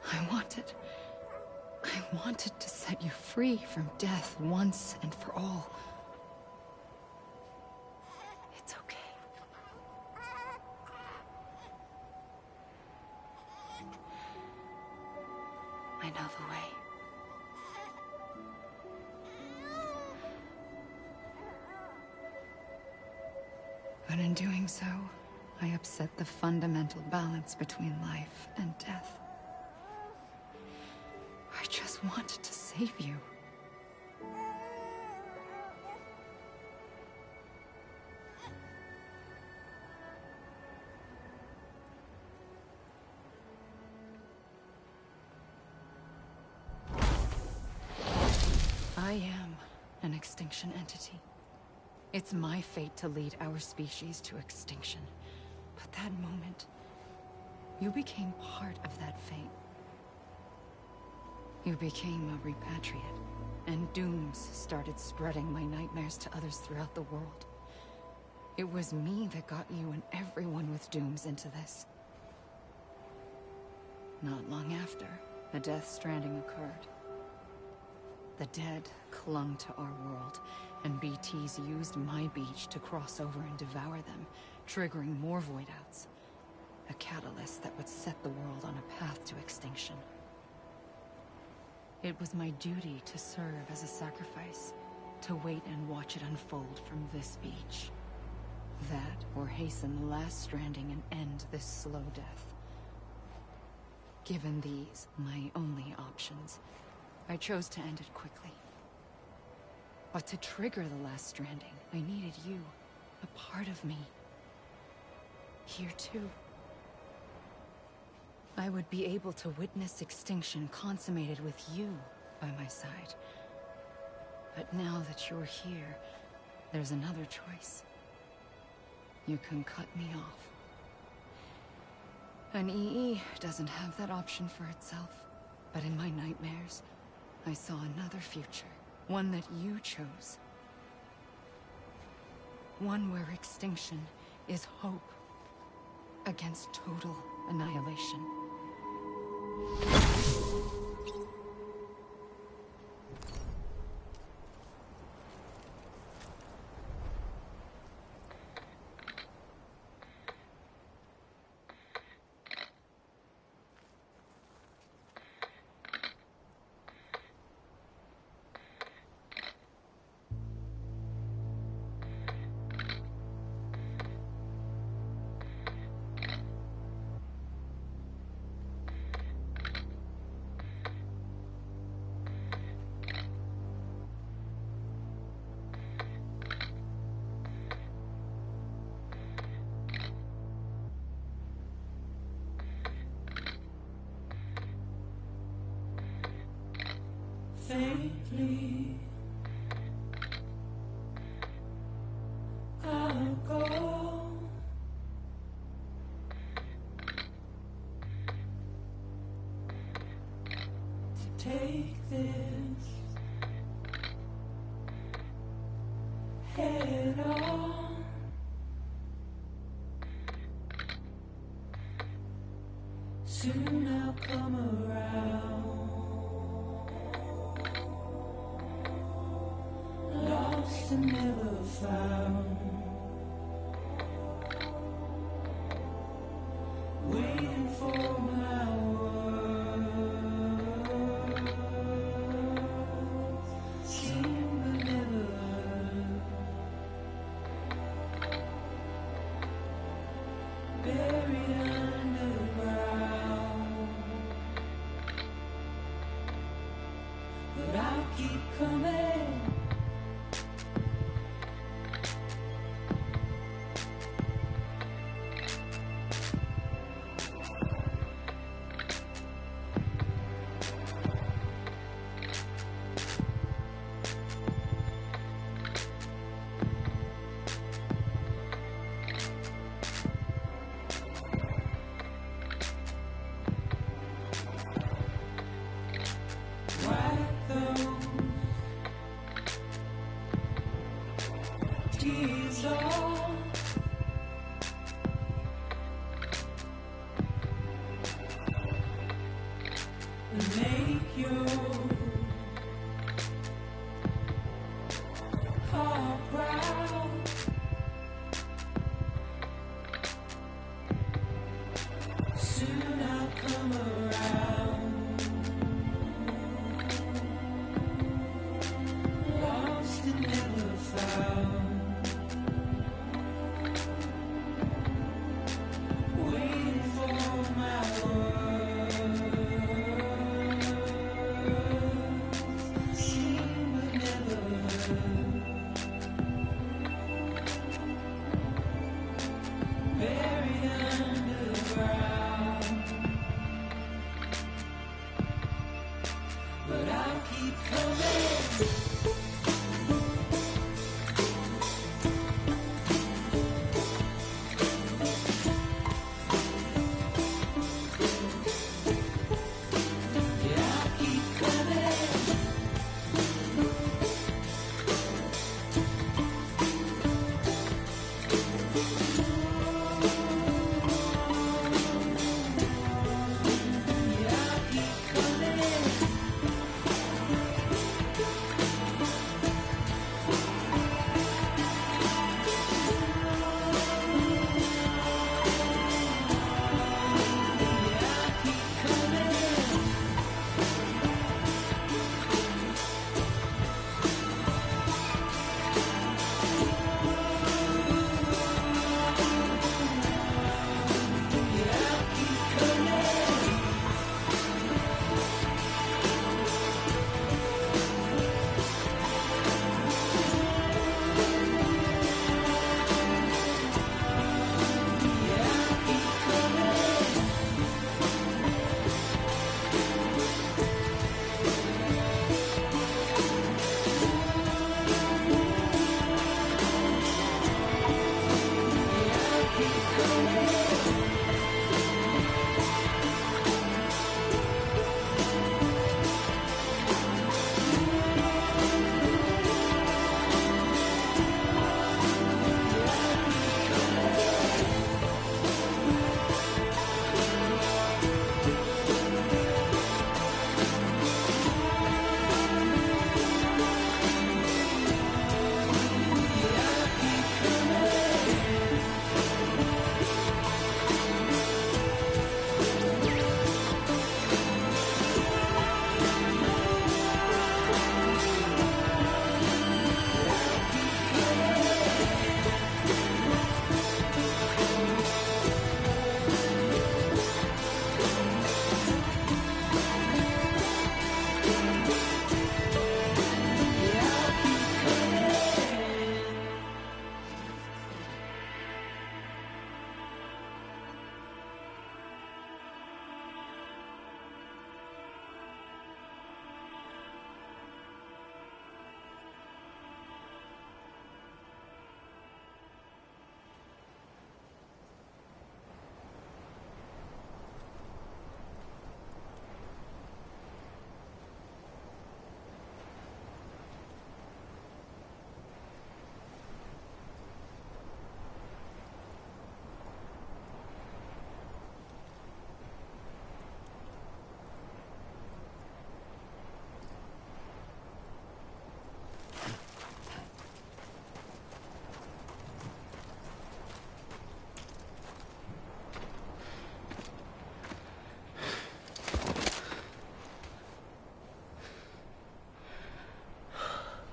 I wanted to set you free from death once and for all. It's okay. I know the way. But in doing so, I upset the fundamental balance between life and death. I just wanted to save you. I am an extinction entity. It's my fate to lead our species to extinction. But that moment, you became part of that fate. You became a repatriate, and dooms started spreading my nightmares to others throughout the world. It was me that got you and everyone with dooms into this. Not long after, a death stranding occurred. The dead clung to our world, and BTs used my beach to cross over and devour them, triggering more void outs. A catalyst that would set the world on a path to extinction. It was my duty to serve as a sacrifice, to wait and watch it unfold from this beach. That, or hasten the last stranding and end this slow death. Given these, my only options, I chose to end it quickly. But to trigger the last stranding, I needed you, a part of me. Here too. I would be able to witness extinction consummated with you by my side. But now that you're here, there's another choice. You can cut me off. An EE doesn't have that option for itself. But in my nightmares, I saw another future. One that you chose. One where extinction is hope against total annihilation. Faintly, I'll go. To take this head on. Soon I'll come around. Lost and never found. coming. Wipe those tears off. And make your heart proud. Soon I'll come around. Lost and never found. Waiting for my words. Seen but never heard. Buried underground. But I'll keep coming. Yeah, I'll keep coming. Yeah, I'll keep coming. Yeah, I'll keep coming. Yeah, I'll keep coming. Yeah, I'll keep coming. Yeah, I'll keep coming.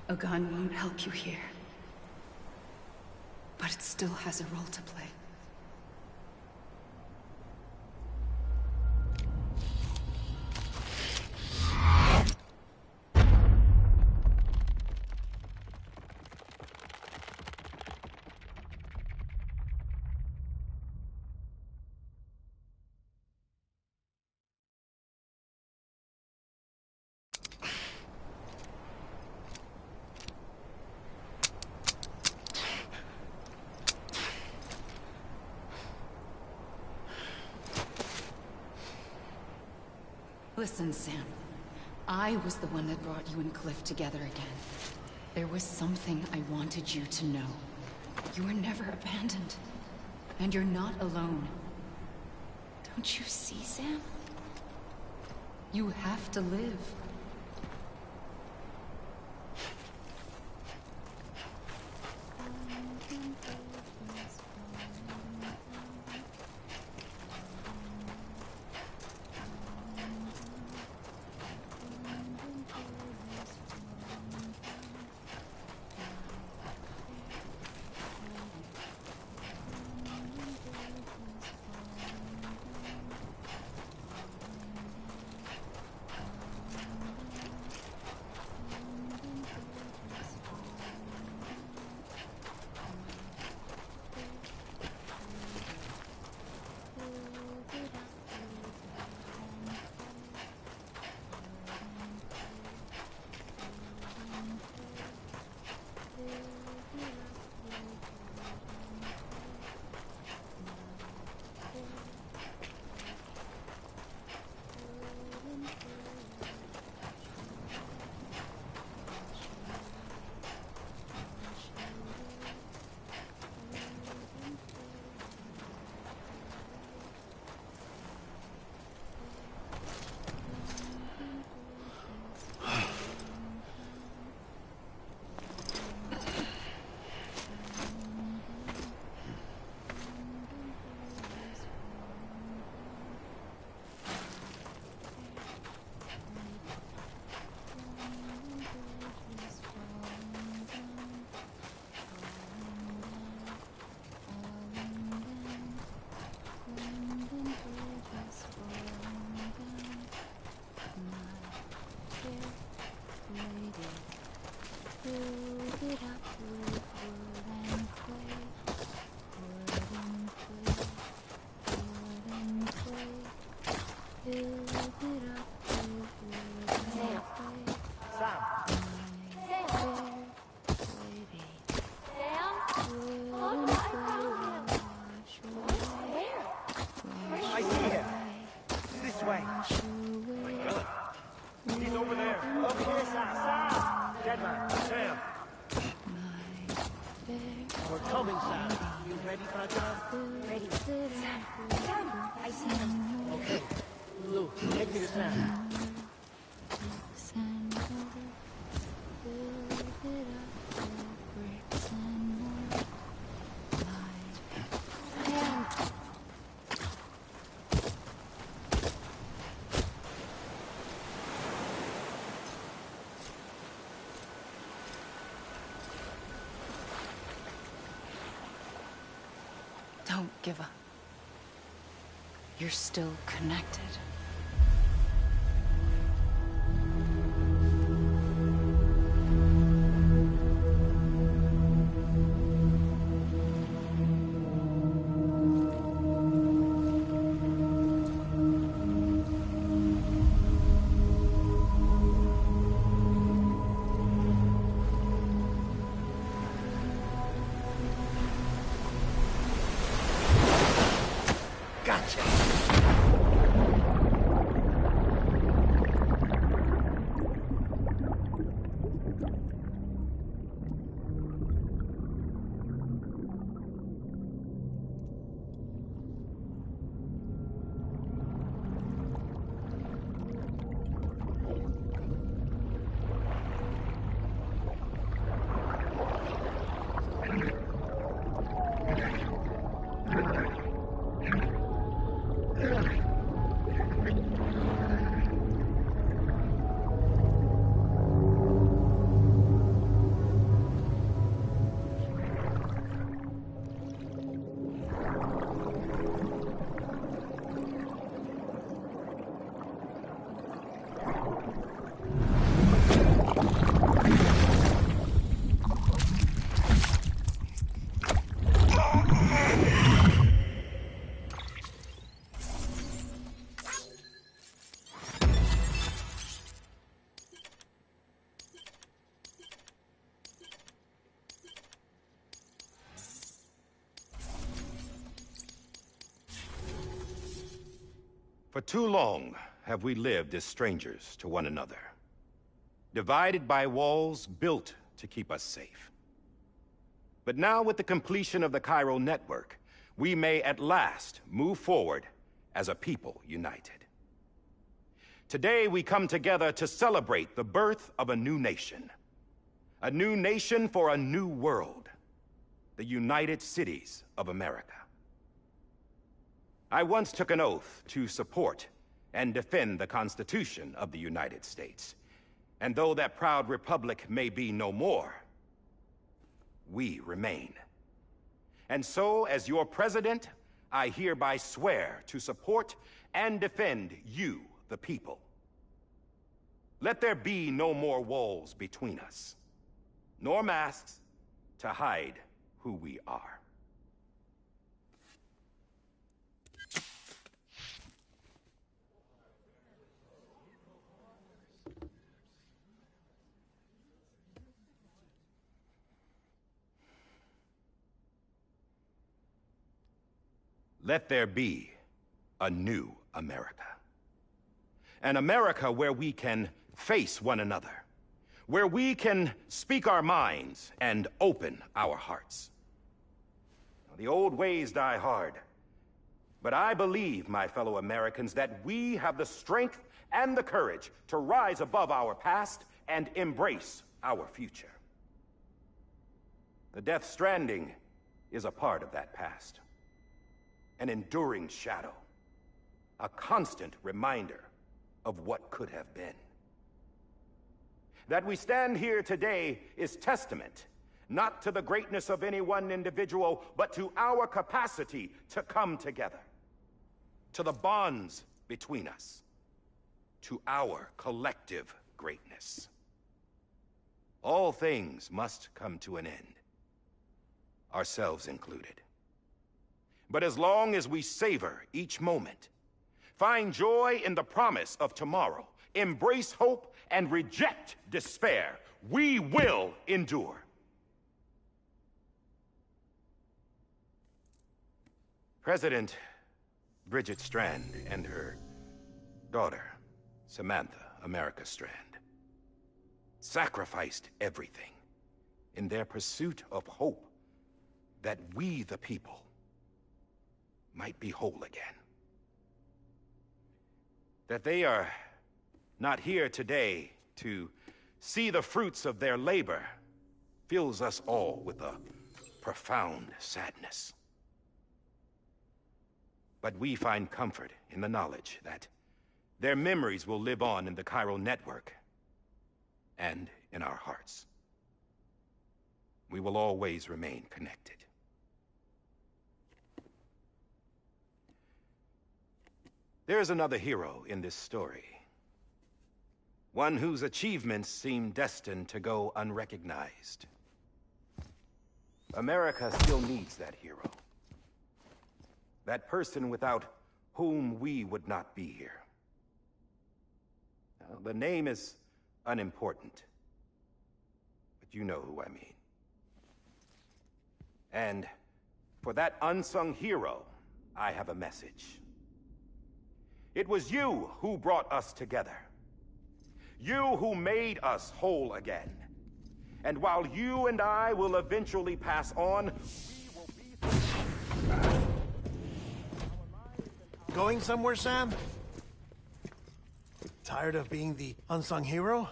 A gun won't help you here. But it still has a role to play. Listen, Sam. I was the one that brought you and Cliff together again. There was something I wanted you to know. You were never abandoned. And you're not alone. Don't you see, Sam? You have to live. Don't give up. You're still connected. For too long, have we lived as strangers to one another, divided by walls built to keep us safe. But now, with the completion of the Cairo network, we may at last move forward as a people united. Today, we come together to celebrate the birth of a new nation. A new nation for a new world. The United Cities of America. I once took an oath to support and defend the Constitution of the United States. And though that proud republic may be no more, we remain. And so, as your president, I hereby swear to support and defend you, the people. Let there be no more walls between us, nor masks to hide who we are. Let there be a new America. An America where we can face one another, where we can speak our minds and open our hearts. The old ways die hard, but I believe, my fellow Americans, that we have the strength and the courage to rise above our past and embrace our future. The Death Stranding is a part of that past. An enduring shadow, a constant reminder of what could have been. That we stand here today is testament, not to the greatness of any one individual, but to our capacity to come together, to the bonds between us, to our collective greatness. All things must come to an end, ourselves included. But as long as we savor each moment, find joy in the promise of tomorrow, embrace hope, and reject despair, we will endure. President Bridget Strand and her daughter, Samantha America Strand, sacrificed everything in their pursuit of hope that we, the people, might be whole again. That they are not here today to see the fruits of their labor fills us all with a profound sadness. But we find comfort in the knowledge that their memories will live on in the Cairo network and in our hearts. We will always remain connected. There's another hero in this story. One whose achievements seem destined to go unrecognized. America still needs that hero. That person without whom we would not be here. Now, the name is unimportant, but you know who I mean. And for that unsung hero, I have a message. It was you who brought us together. You who made us whole again. And while you and I will eventually pass on, we will be... Going somewhere, Sam? Tired of being the unsung hero?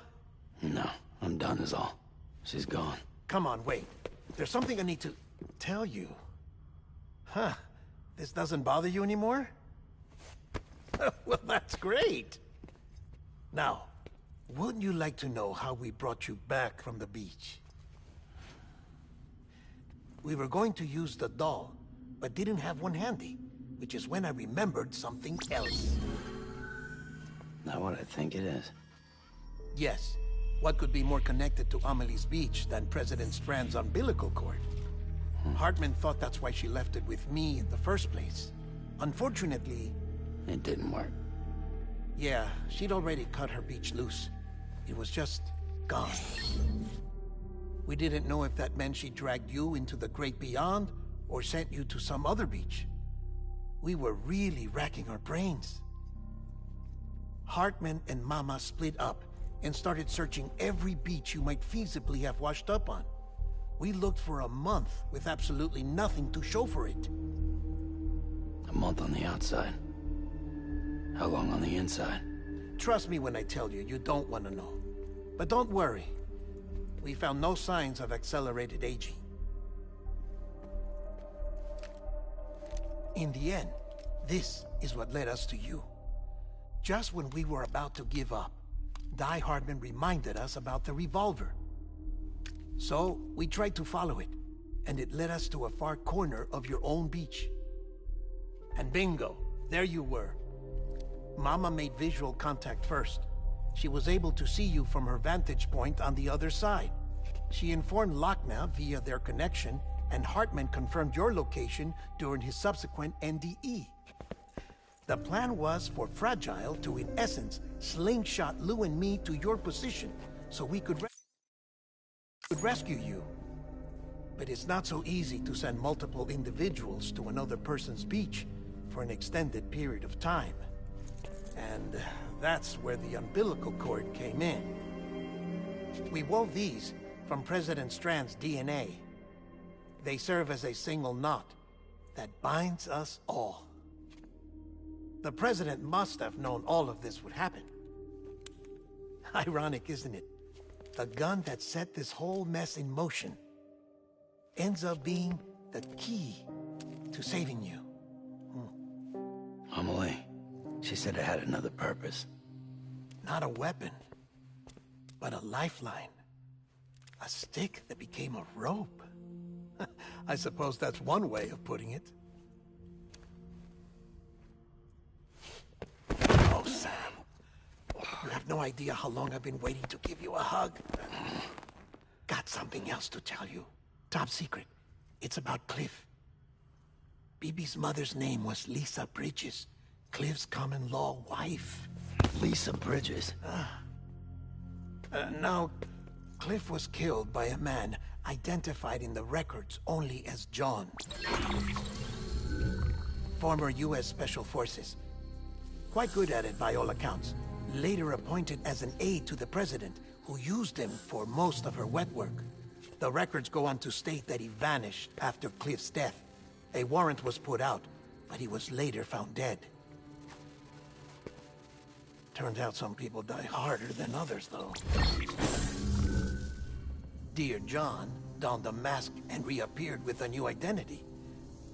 No, I'm done is all. She's gone. Come on, wait. There's something I need to tell you. Huh. This doesn't bother you anymore? Well, that's great. Now, wouldn't you like to know how we brought you back from the beach? We were going to use the doll, but didn't have one handy, which is when I remembered something else. Not what I think it is. Yes. What could be more connected to Amelie's beach than President Strand's umbilical cord? Hartman thought that's why she left it with me in the first place. Unfortunately... It didn't work. Yeah, she'd already cut her beach loose. It was just gone. We didn't know if that meant she dragged you into the great beyond, or sent you to some other beach. We were really racking our brains. Hartman and Mama split up and started searching every beach you might feasibly have washed up on. We looked for a month with absolutely nothing to show for it. A month on the outside. How long on the inside? Trust me when I tell you, you don't want to know. But don't worry. We found no signs of accelerated aging. In the end, this is what led us to you. Just when we were about to give up, Die Hardman reminded us about the revolver. So, we tried to follow it, and it led us to a far corner of your own beach. And bingo, there you were. Mama made visual contact first. She was able to see you from her vantage point on the other side. She informed Lochna via their connection, and Hartman confirmed your location during his subsequent NDE. The plan was for Fragile to, in essence, slingshot Lou and me to your position, so we could rescue you. But it's not so easy to send multiple individuals to another person's beach for an extended period of time. And that's where the umbilical cord came in. We wove these from President Strand's DNA. They serve as a single knot that binds us all. The President must have known all of this would happen. Ironic, isn't it? The gun that set this whole mess in motion ends up being the key to saving you. Amelie, she said it had another purpose. Not a weapon, but a lifeline. A stick that became a rope. I suppose that's one way of putting it. Oh, Sam. You have no idea how long I've been waiting to give you a hug. Got something else to tell you. Top secret. It's about Cliff. Bibi's mother's name was Lisa Bridges, Cliff's common-law wife. Lisa Bridges? Now, Cliff was killed by a man identified in the records only as John. Former U.S. Special Forces. Quite good at it by all accounts. Later appointed as an aide to the President, who used him for most of her wet work. The records go on to state that he vanished after Cliff's death. A warrant was put out, but he was later found dead. Turns out some people die harder than others, though. Dear John donned a mask and reappeared with a new identity.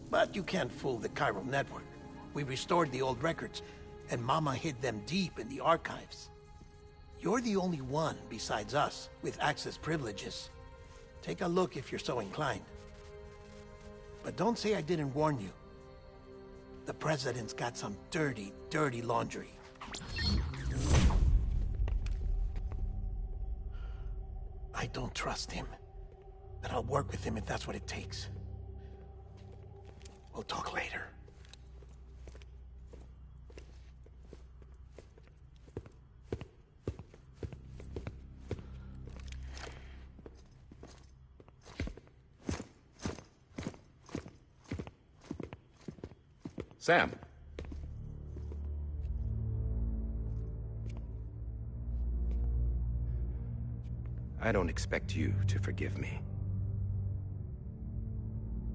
But you can't fool the chiral network. We restored the old records, and Mama hid them deep in the archives. You're the only one, besides us, with access privileges. Take a look if you're so inclined. But don't say I didn't warn you. The President's got some dirty, dirty laundry. I don't trust him, but I'll work with him if that's what it takes. We'll talk later. Sam. I don't expect you to forgive me.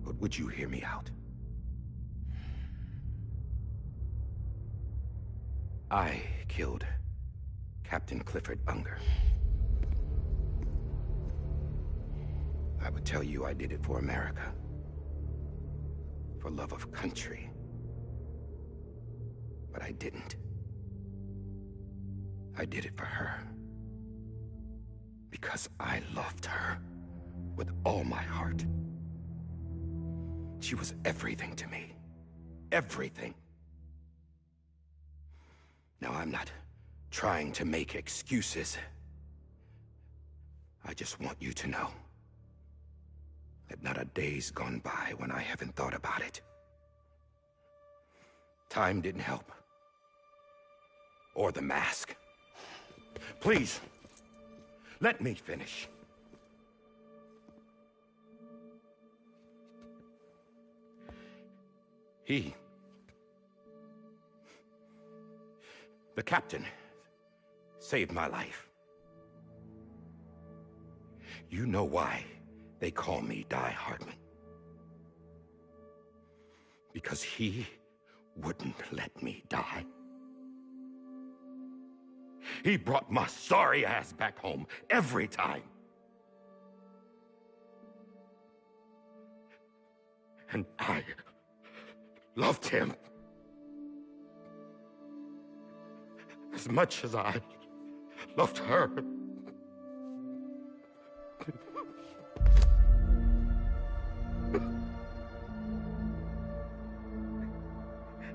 But would you hear me out? I killed Captain Clifford Unger. I would tell you I did it for America. For love of country. But I didn't. I did it for her. Because I loved her with all my heart. She was everything to me. Everything. Now, I'm not trying to make excuses. I just want you to know that not a day's gone by when I haven't thought about it. Time didn't help. Or the mask. Please, let me finish. The captain saved my life. You know why they call me Die Hardman. Because he wouldn't let me die. He brought my sorry ass back home every time. And I loved him as much as I loved her.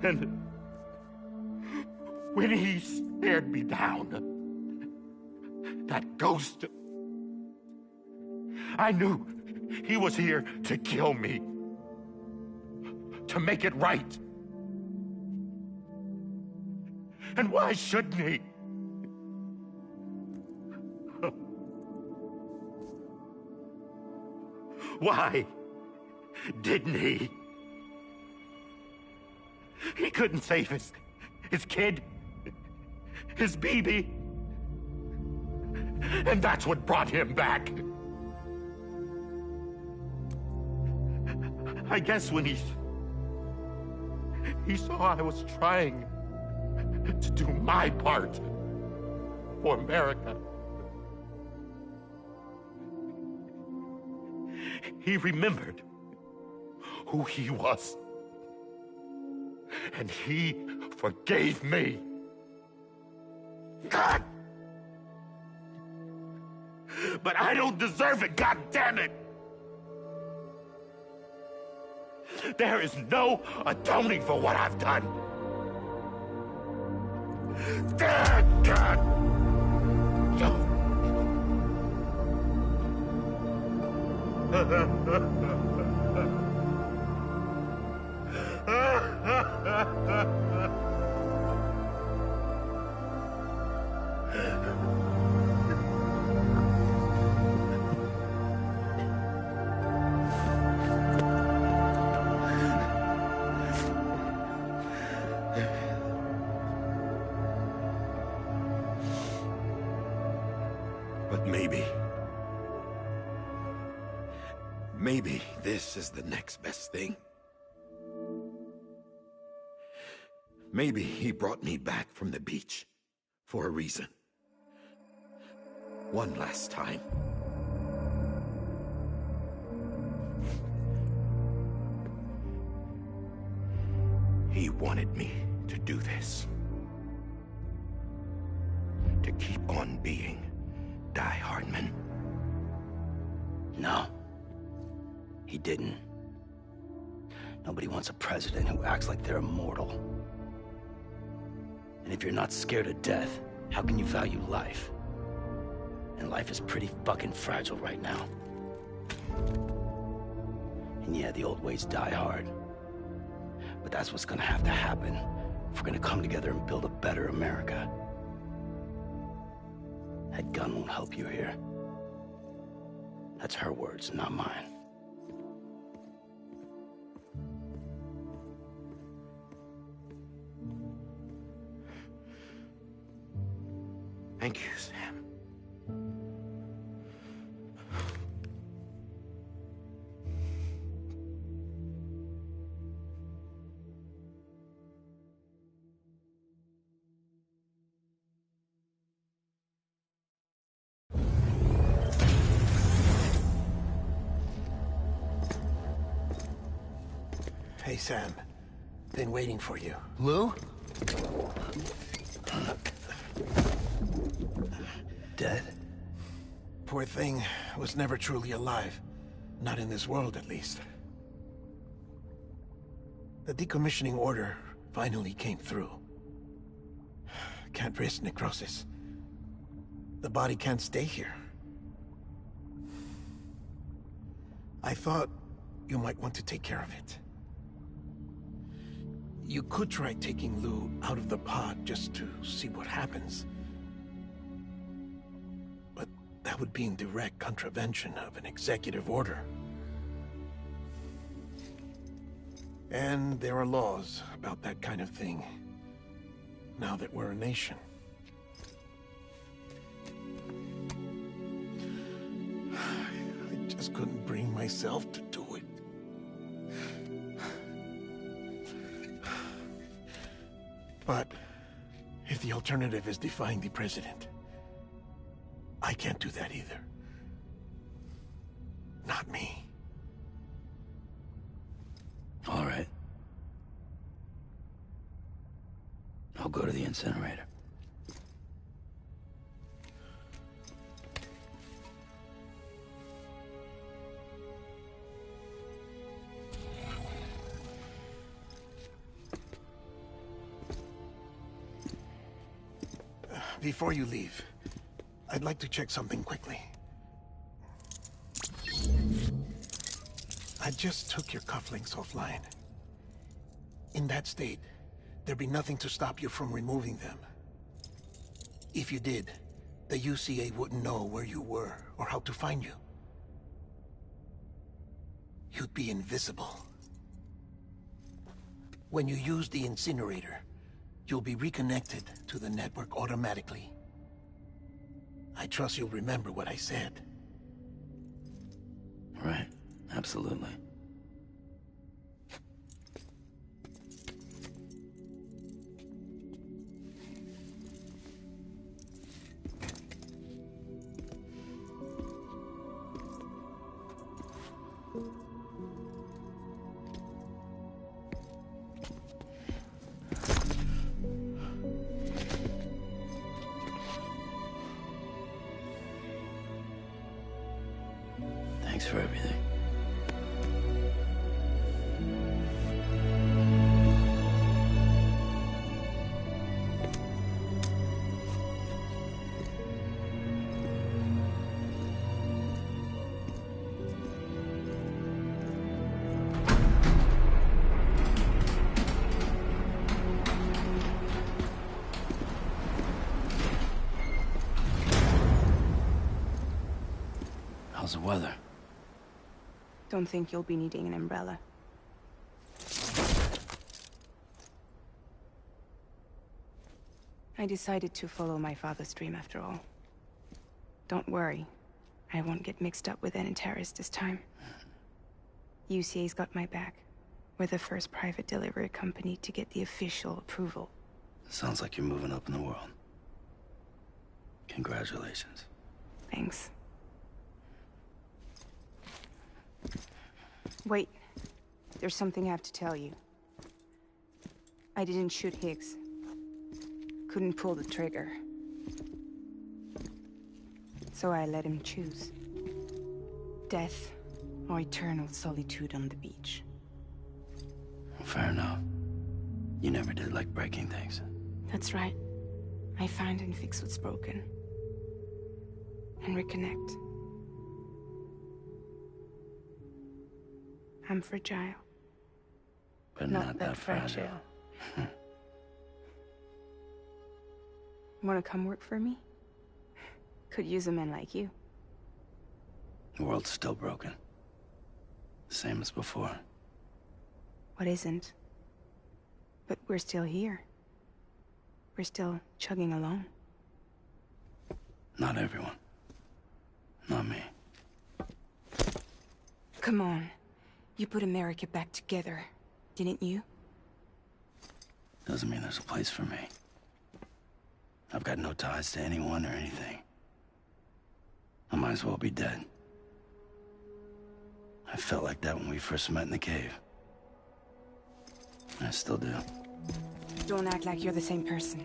And when he stared me down, that ghost, I knew he was here to kill me, to make it right. And why shouldn't he? Why didn't he? He couldn't save his kid, his baby. And that's what brought him back. I guess when he saw I was trying to do my part for America, he remembered who he was. And he forgave me. God! But I don't deserve it, God damn it! There is no atoning for what I've done. God! But maybe this is the next best thing. Maybe he brought me back from the beach for a reason. One last time. He wanted me to do this. To keep on being Die Hardman. No. He didn't. Nobody wants a president who acts like they're immortal. And if you're not scared of death, how can you value life? And life is pretty fucking fragile right now. And yeah, the old ways die hard. But that's what's gonna have to happen if we're gonna come together and build a better America. That gun won't help you here. That's her words, not mine. Thank you, Sam. Hey, Sam. Been waiting for you. Lou? Dead? Poor thing was never truly alive. Not in this world, at least. The decommissioning order finally came through. Can't risk necrosis. The body can't stay here. I thought you might want to take care of it. You could try taking Lou out of the pod just to see what happens. But that would be in direct contravention of an executive order. And there are laws about that kind of thing, now that we're a nation. myself to do it. But if the alternative is defying the president, I can't do that either. Not me. All right. I'll go to the incinerator. Before you leave, I'd like to check something quickly. I just took your cufflinks offline. In that state, there'd be nothing to stop you from removing them. If you did, the UCA wouldn't know where you were or how to find you. You'd be invisible. When you use the incinerator, you'll be reconnected to the network automatically. I trust you'll remember what I said. Right. Absolutely. Thanks for everything. How's the weather? Don't think you'll be needing an umbrella. I decided to follow my father's dream after all. Don't worry. I won't get mixed up with any terrorists this time. UCA's got my back. We're the first private delivery company to get the official approval. Sounds like you're moving up in the world. Congratulations. Thanks. Wait. There's something I have to tell you. I didn't shoot Higgs. Couldn't pull the trigger. So I let him choose. Death or eternal solitude on the beach. Fair enough. You never did like breaking things. That's right. I find and fix what's broken. And reconnect. I'm fragile. But not that fragile. Wanna come work for me? Could use a man like you. The world's still broken. Same as before. What isn't? But we're still here. We're still chugging along. Not everyone. Not me. Come on. You put America back together, didn't you? Doesn't mean there's a place for me. I've got no ties to anyone or anything. I might as well be dead. I felt like that when we first met in the cave. I still do. Don't act like you're the same person.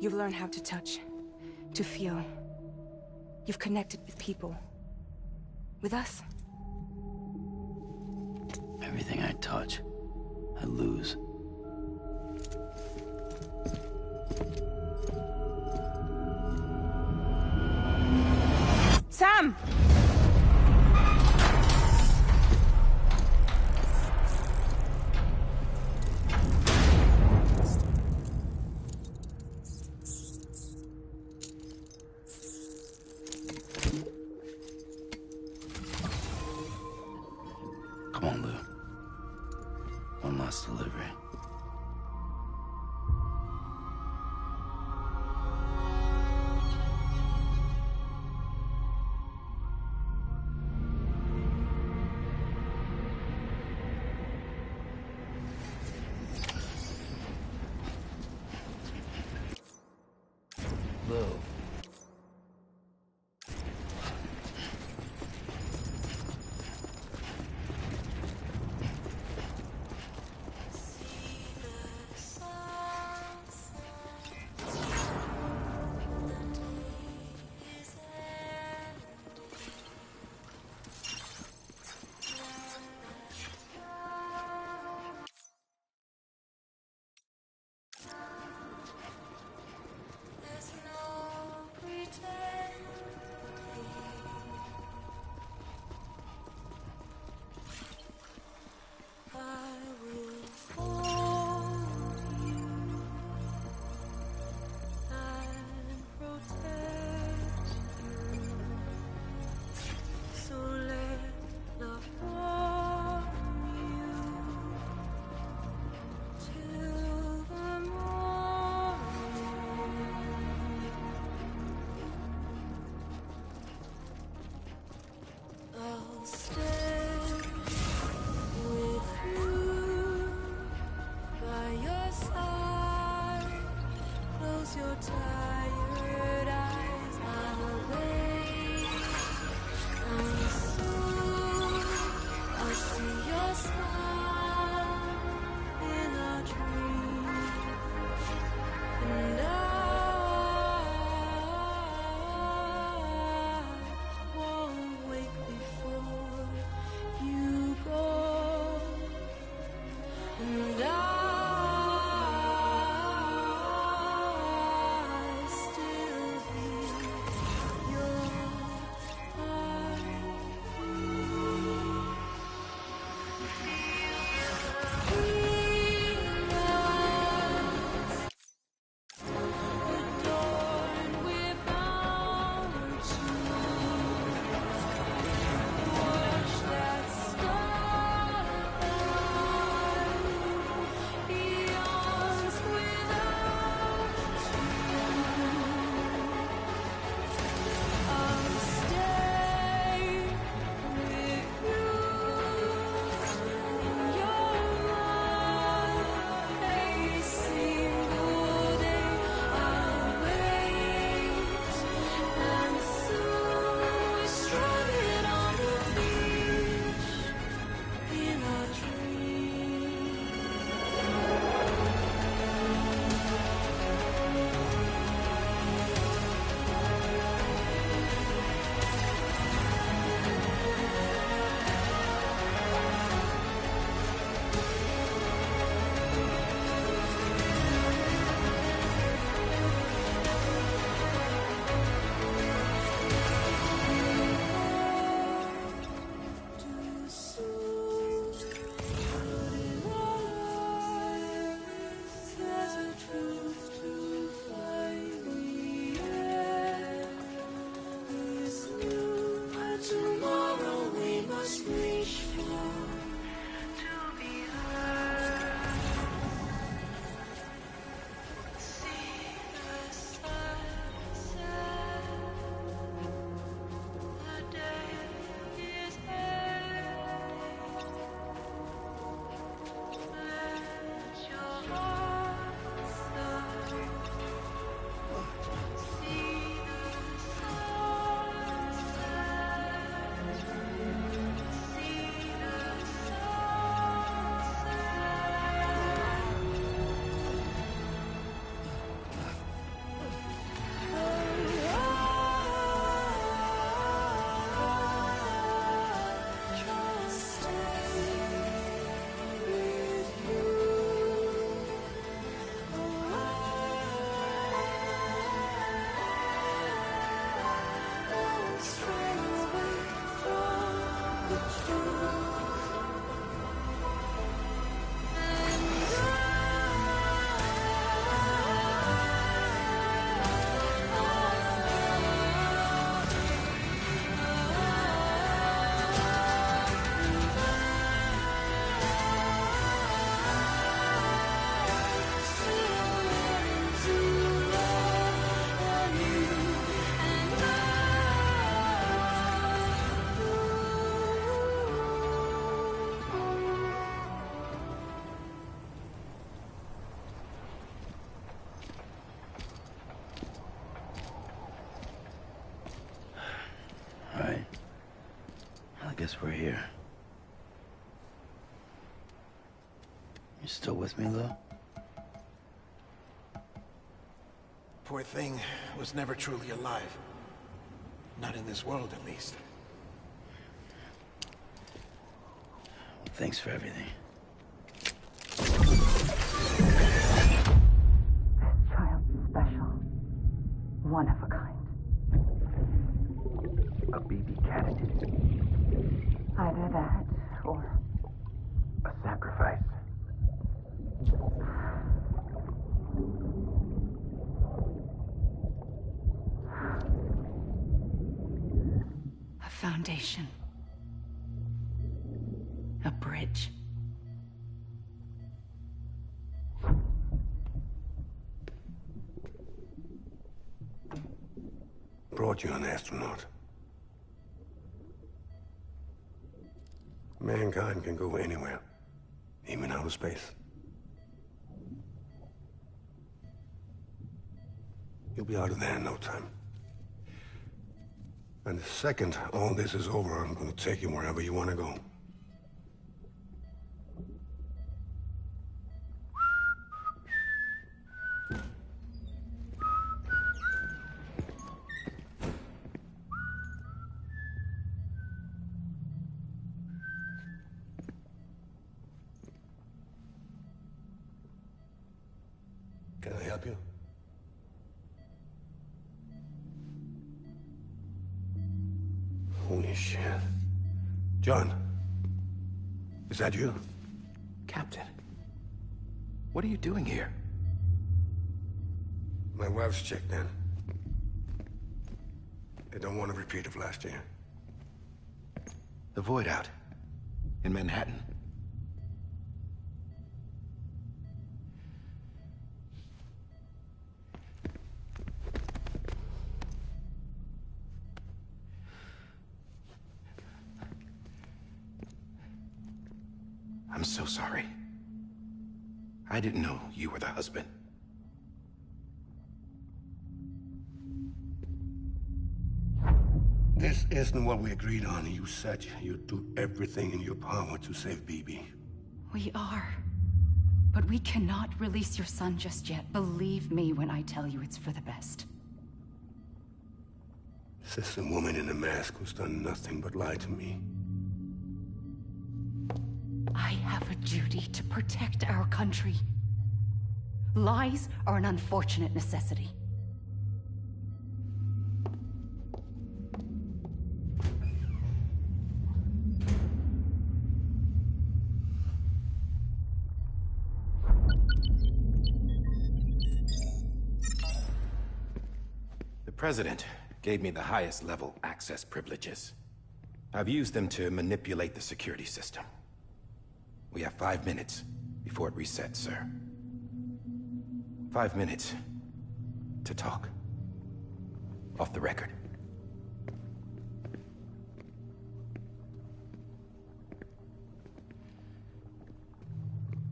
You've learned how to touch, to feel. You've connected with people. With us. Everything I touch, I lose. Sam! Come on, Lou. One last delivery. stay with you by your side. Close your tired eyes. I'll wait, and soon I'll see your smile in a dream, and I won't wake before you go, and I still hear your heartbeat. Adorned with bounty, watch that starlight yawns without you. I'll stay with you in your mind a single day. I'll wait, and soon we're stranded on the beach in a dream. Too soon, but in our eyes there's a truth to find. The end is new, but tomorrow we must reach for to be heard. See the sunset. The day is ending. Let your heart start. See the sunset. See the sunset. Just stay with you. Don't stray away from the truth. All right. Well, I guess we're here. You still with me, Lou? Poor thing was never truly alive. Not in this world, at least. Well, thanks for everything. Child special. One of a kind. A BB candidate. Either that or A sacrifice. A foundation. A bridge. Brought you an astronaut. Mankind can go anywhere, even outer space. You'll be out of there in no time. And the second all this is over, I'm gonna take you wherever you want to go. Can I help you? Holy shit. John, is that you? Captain, what are you doing here? My wife's checked in. They don't want a repeat of last year. The Void Out in Manhattan. I'm so sorry. I didn't know you were the husband. This isn't what we agreed on. You said you'd do everything in your power to save BB. We are. But we cannot release your son just yet. Believe me when I tell you it's for the best. This is a woman in a mask who's done nothing but lie to me. I have a duty to protect our country. Lies are an unfortunate necessity. The President gave me the highest level access privileges. I've used them to manipulate the security system. We have 5 minutes before it resets, sir. 5 minutes to talk. Off the record.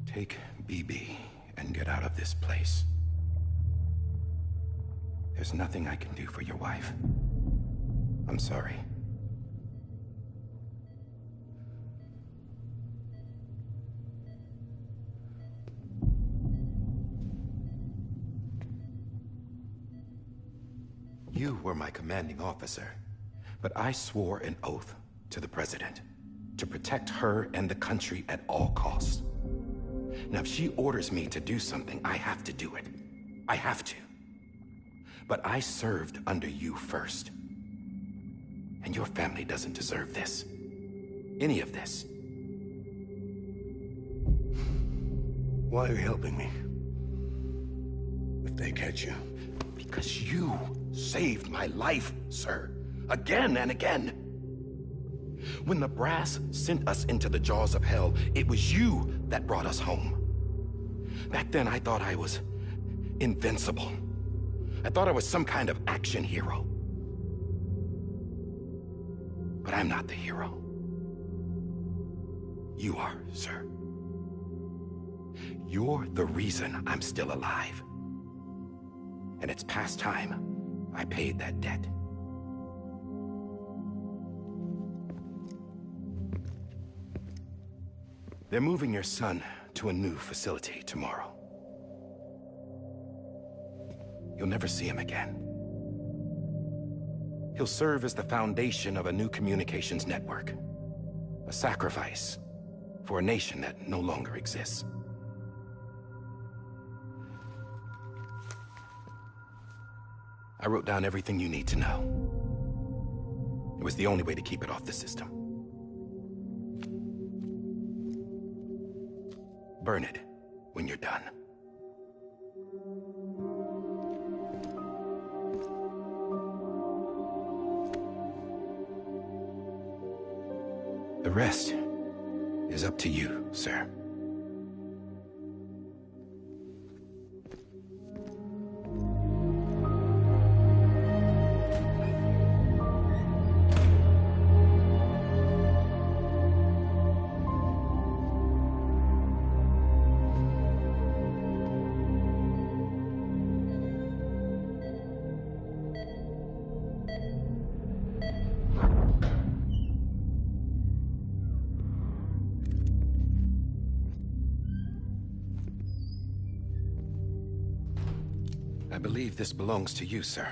Take BB and get out of this place. There's nothing I can do for your wife. I'm sorry. You were my commanding officer, but I swore an oath to the President to protect her and the country at all costs. Now, if she orders me to do something, I have to do it. I have to. But I served under you first. And your family doesn't deserve this. Any of this. Why are you helping me? If they catch you. Because you saved my life, sir. Again and again. When the brass sent us into the jaws of hell, it was you that brought us home. Back then, I thought I was invincible. I thought I was some kind of action hero. But I'm not the hero. You are, sir. You're the reason I'm still alive. And it's past time I paid that debt. They're moving your son to a new facility tomorrow. You'll never see him again. He'll serve as the foundation of a new communications network. A sacrifice for a nation that no longer exists. I wrote down everything you need to know. It was the only way to keep it off the system. Burn it when you're done. The rest is up to you, sir. believe this belongs to you, sir.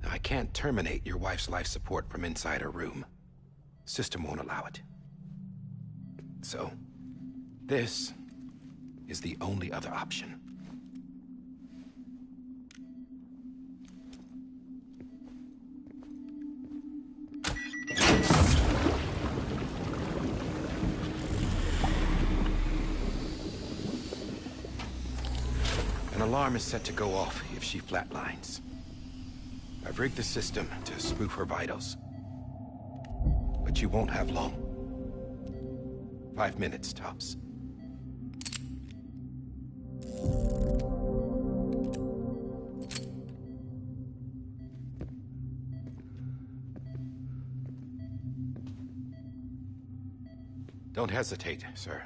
I can't terminate your wife's life support from inside her room. System won't allow it. So, this is the only other option. An alarm is set to go off if she flatlines. I've rigged the system to spoof her vitals. But you won't have long. 5 minutes, tops. Don't hesitate, sir.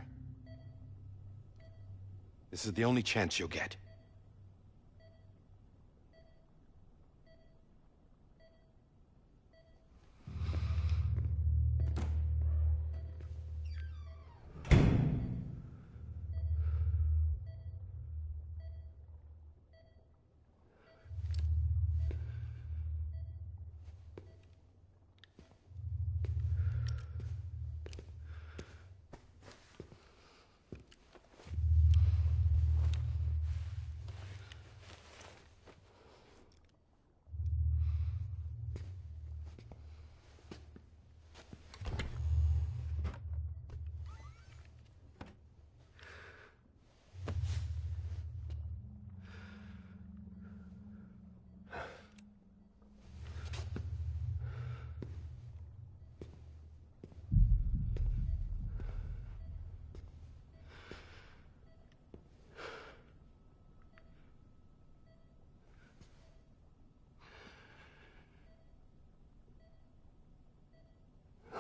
This is the only chance you'll get.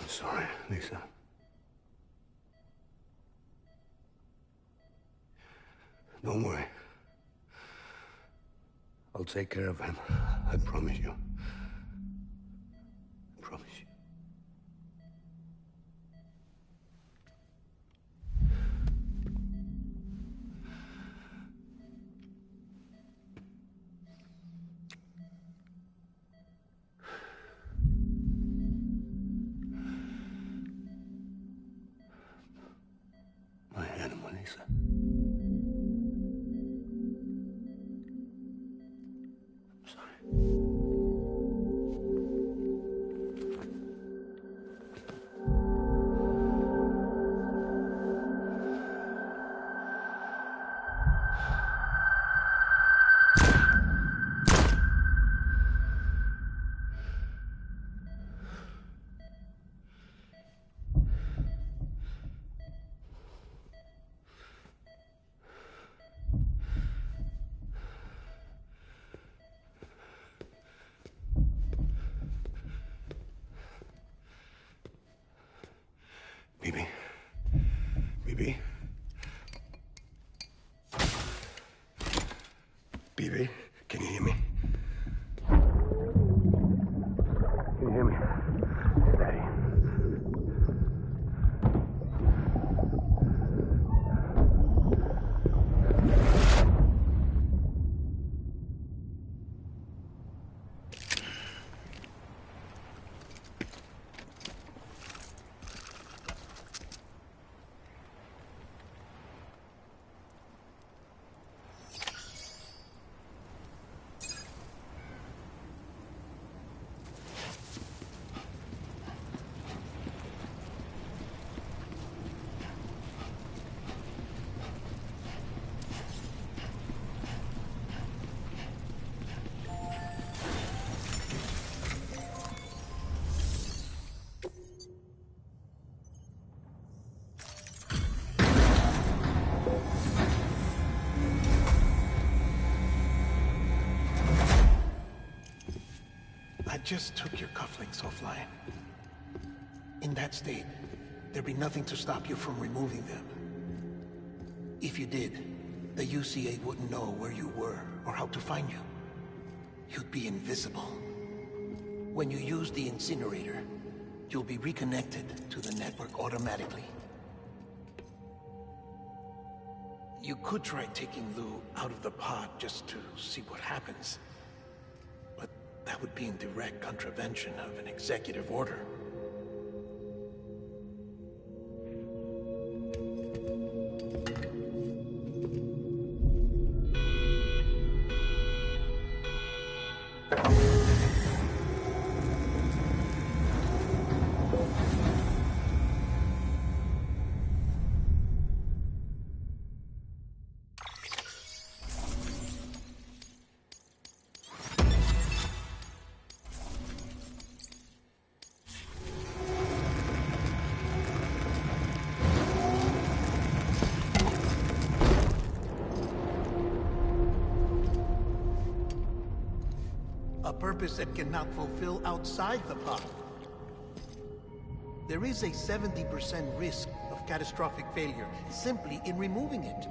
I'm sorry, Lisa. Don't worry. I'll take care of him. I promise you. I promise you. My animal, Lisa. I'm sorry. Bibi? Bibi? Bibi, can you hear me? Can you hear me? It's Daddy. I just took your cufflinks offline. In that state, there'd be nothing to stop you from removing them. If you did, the UCA wouldn't know where you were or how to find you. You'd be invisible. When you use the incinerator, you'll be reconnected to the network automatically. You could try taking Lou out of the pod just to see what happens. But that would be in direct contravention of an executive order. A purpose that cannot fulfill outside the pod. There is a 70% risk of catastrophic failure simply in removing it.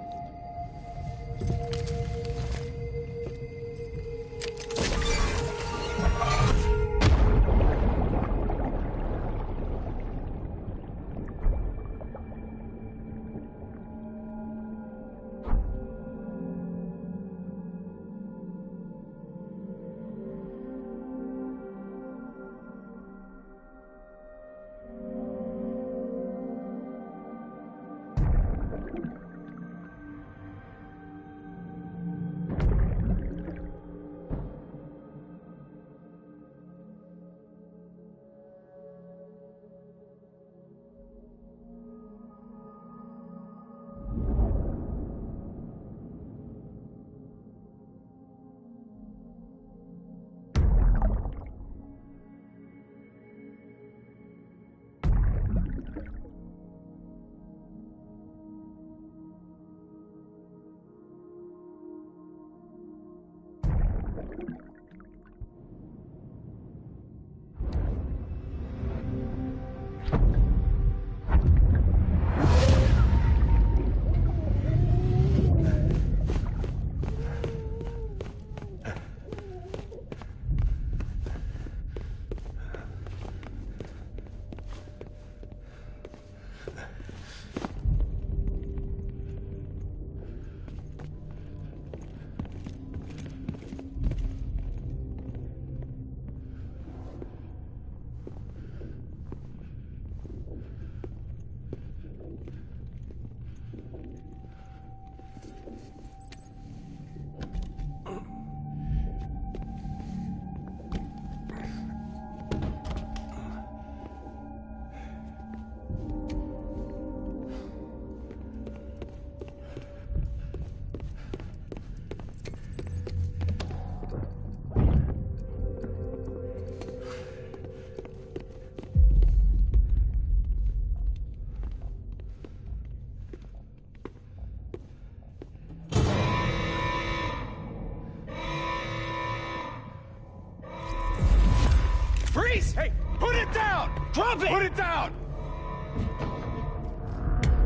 Freeze! Hey, put it down! Drop it! Put it down!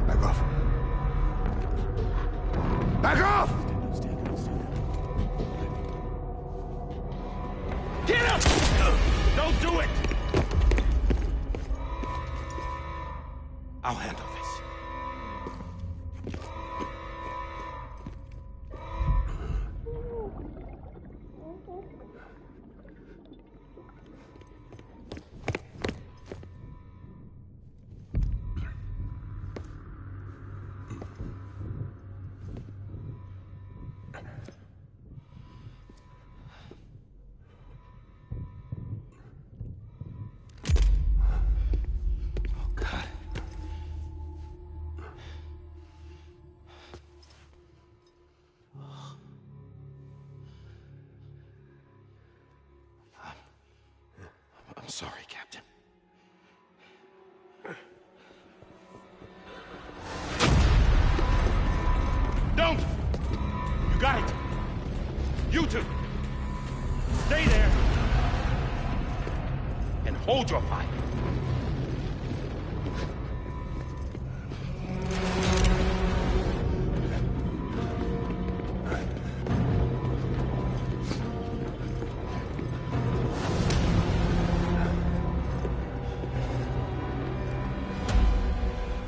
Back off. Back off! Get up! Don't do it! I'll handle this. I'm sorry, Captain. Don't! You got it! You two! Stay there! And hold your fire!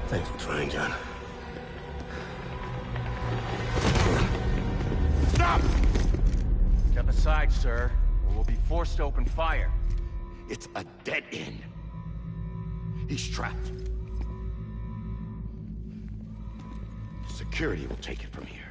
Thanks for trying, John. forced to open fire. It's a dead end. He's trapped. Security will take it from here.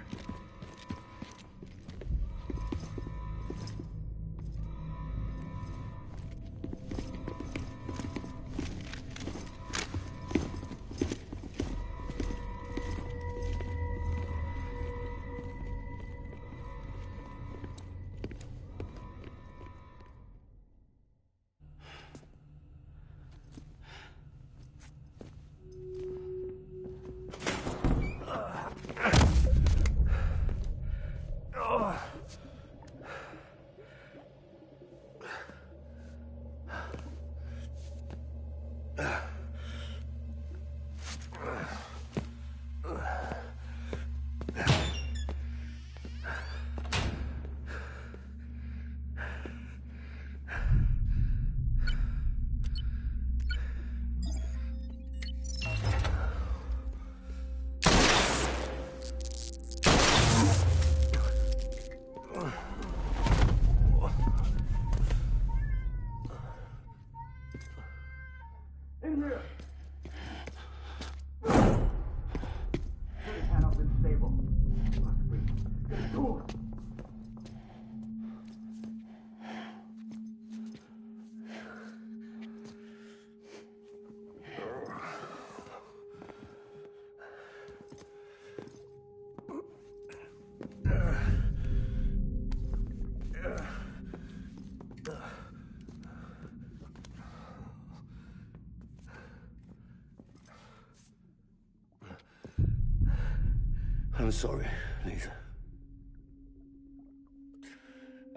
I'm sorry, Lisa.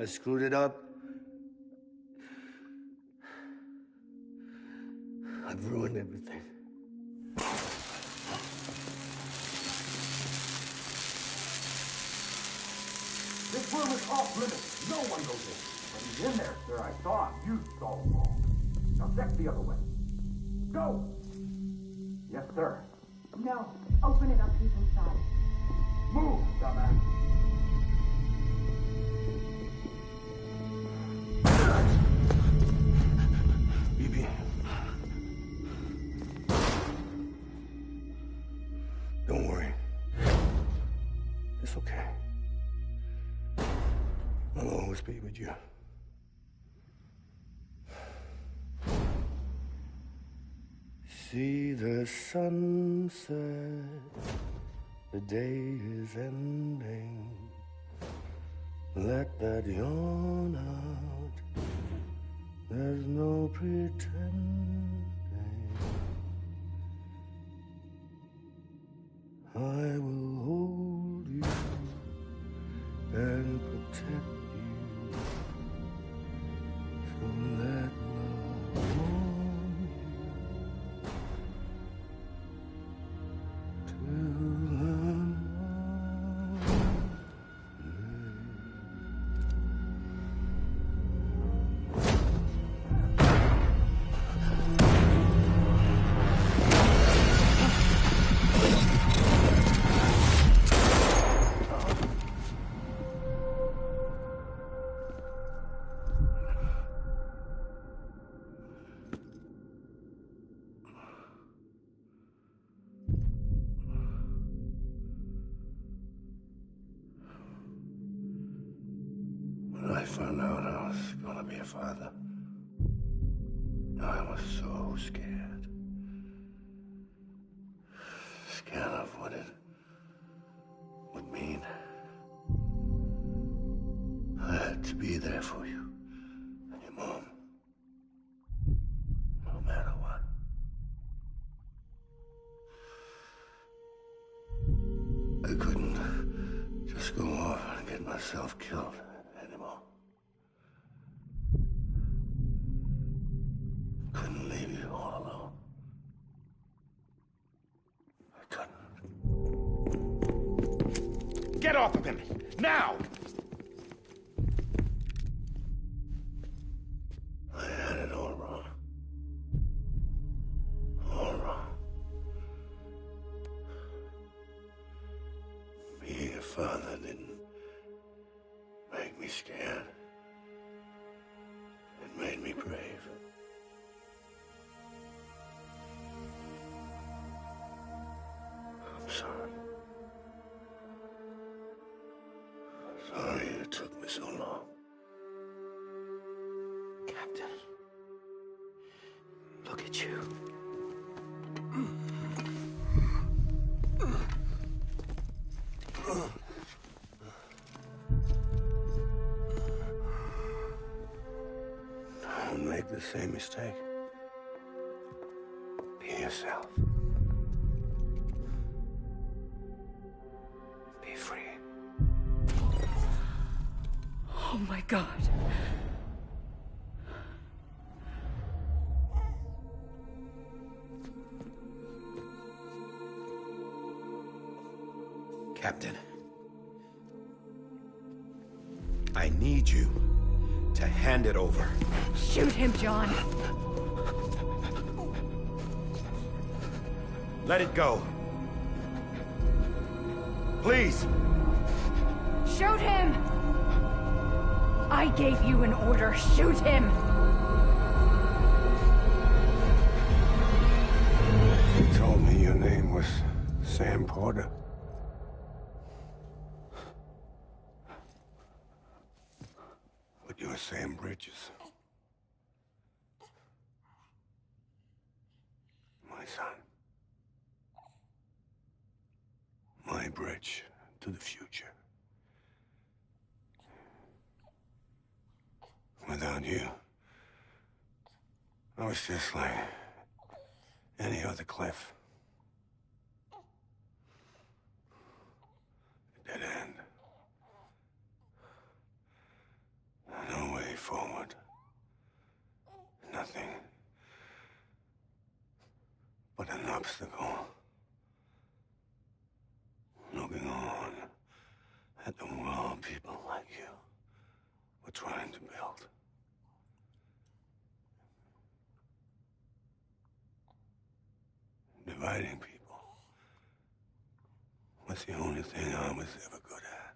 I screwed it up. I've ruined everything. This room is off limits. No one goes in. But he's in there, sir. I saw him. You saw him all. Now check the other way. Go! Yes, sir. No. Open it up. He's inside. Move, dumbass. Bibi. Don't worry. It's okay. I'll always be with you. See the sunset, the day is ending. Let that yawn out, there's no pretending. I will hold you and protect you. So let love warm you till When I found out I was gonna be a father, I was so scared. Scared of what it would mean. I had to be there for you and your mom, no matter what. I couldn't just go off and get myself killed anymore. Couldn't leave you all alone. I couldn't. Get off of him! Now! I had it all wrong. All wrong. Being a father didn't make me scared. for so long. Captain, look at you. Don't make the same mistake. Be yourself. Be free. Oh my God. Captain, I need you to hand it over. Shoot him, John. Let it go. Please. Shoot him! I gave you an order. Shoot him! You told me your name was Sam Porter. But you're Sam Bridges. My son. My bridge to the future. Without you, I was just like any other Cliff. A dead end. No way forward. Nothing but an obstacle. Looking on at the world people like you were trying to build. Dividing people was the only thing I was ever good at.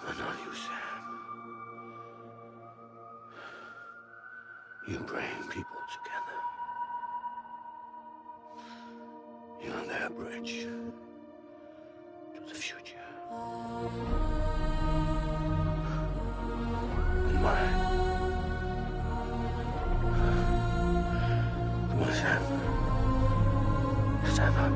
But not you, Sam. You bring people together. You're their bridge to the future. And mine. Come on, Sam. Stand up.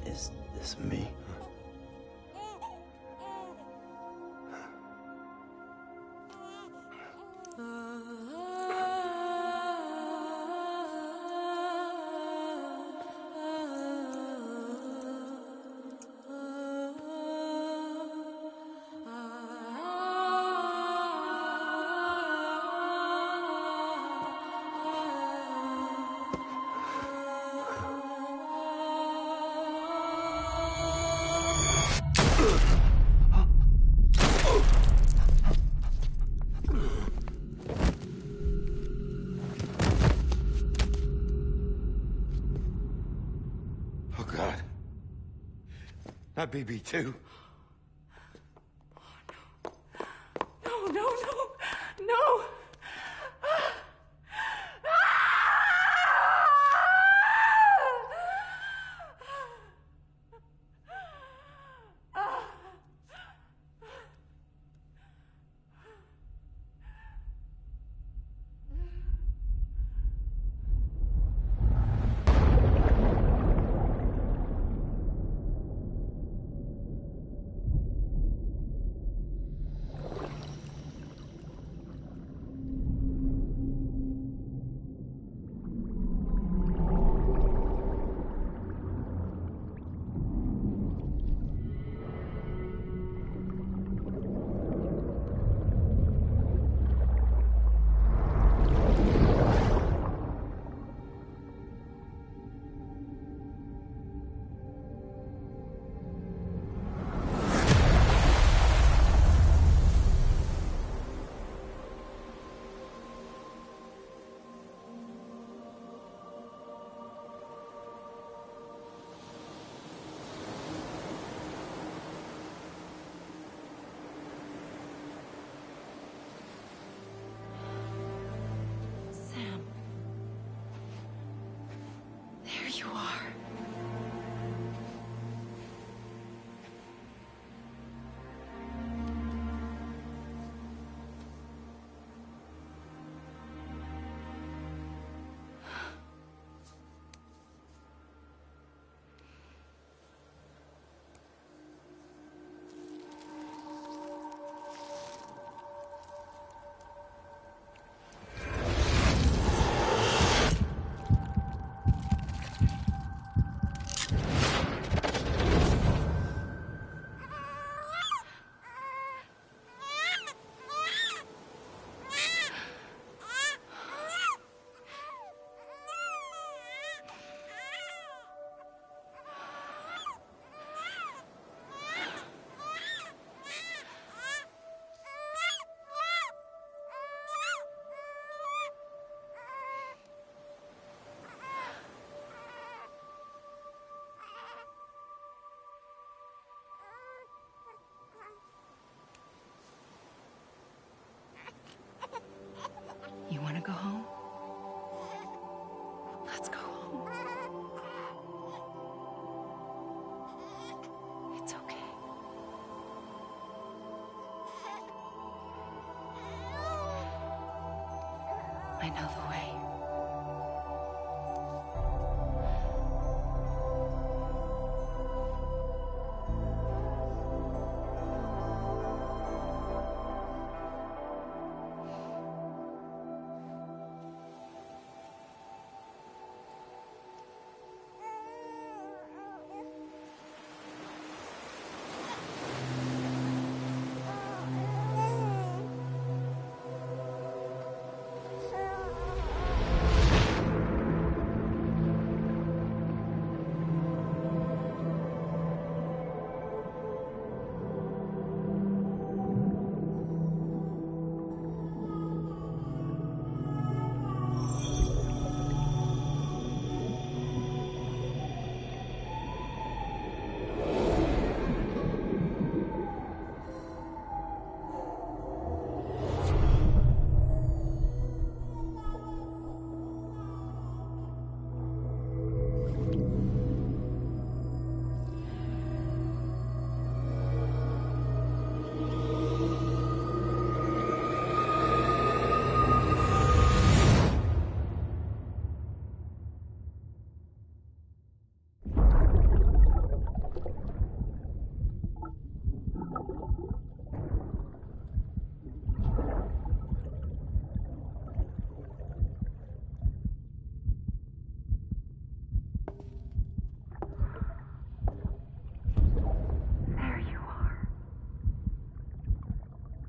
Is this me? Oh, God. Not BB2. No, no, no, no! you are. You want to go home? Let's go home. It's okay. I know the way.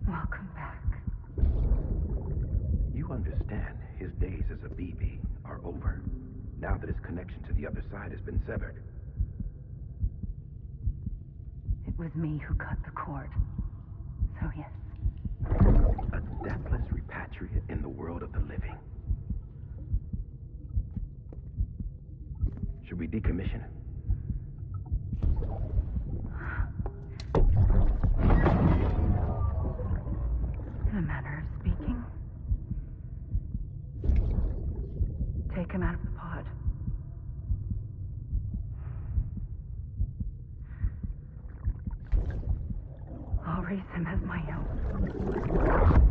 Welcome back. You understand his days as a BB are over, now that his connection to the other side has been severed. It was me who cut the cord. So yes. A deathless repatriate in the world of the living. Should we decommission him? In a manner of speaking. Take him out of the pod. I'll raise him as my own.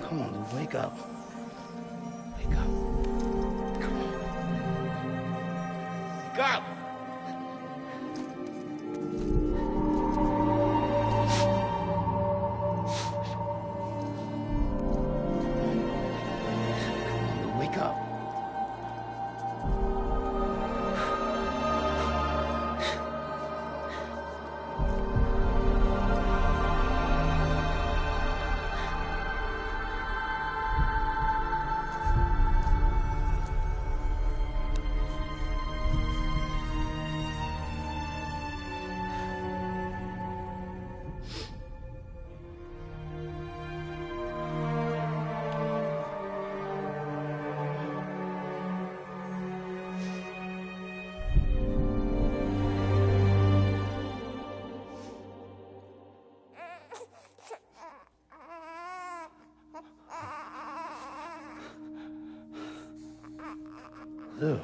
Come on, Lou, wake up. Wake up. Come on. Wake up! do.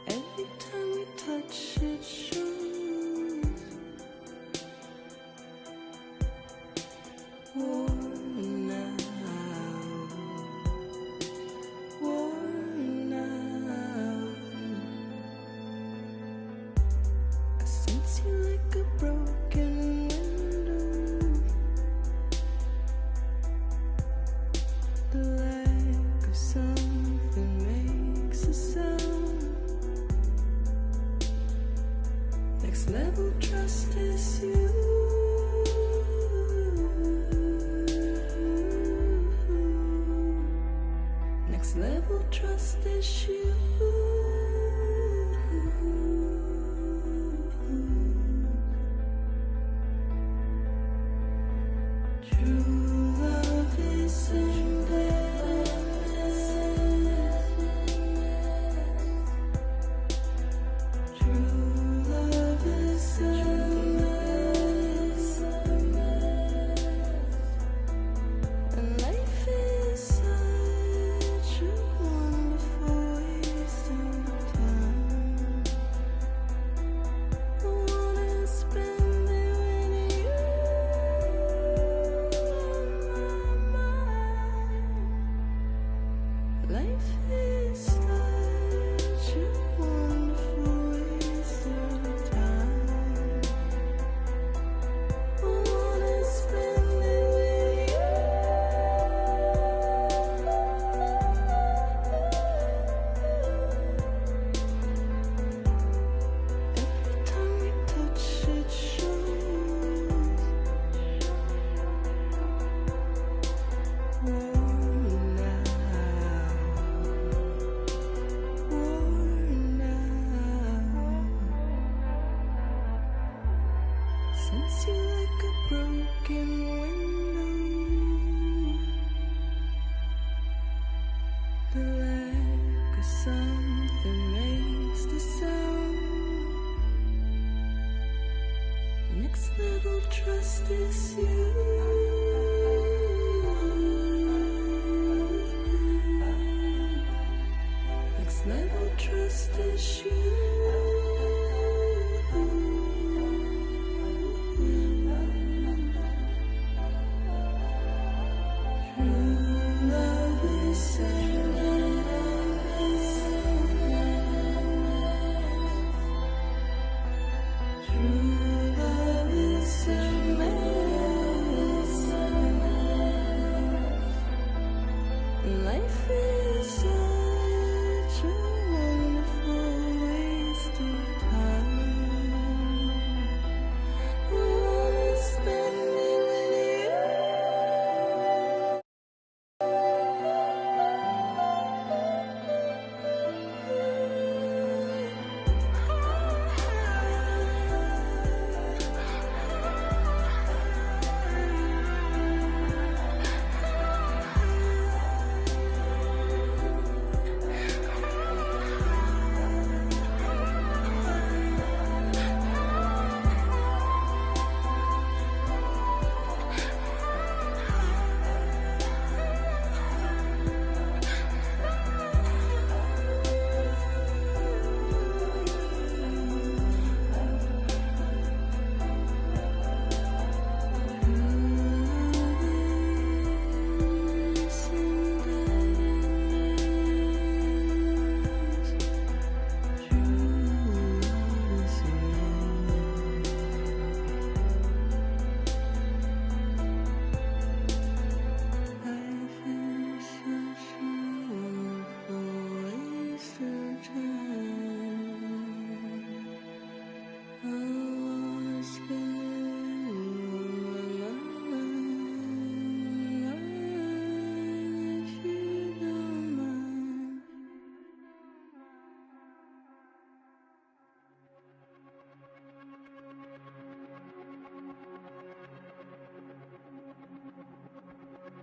Every time we touch it shows. Worn out, worn out. I sense you like a broken window. The lack of something makes a sound. Next level trust is you. Next level trust is you. True love is endless. True love is endless. And life is such a wonderful waste of time. I wanna spend it with you on my mind. Life is such a wonderful waste of time. I wanna spend it with you. Every time we touch it shows. Worn out, worn out. Sense you like a broken window. The lack of something makes the sound. Next level trust is you. Next level trust is you. True love is endless. True love is endless. Life is such a wonderful waste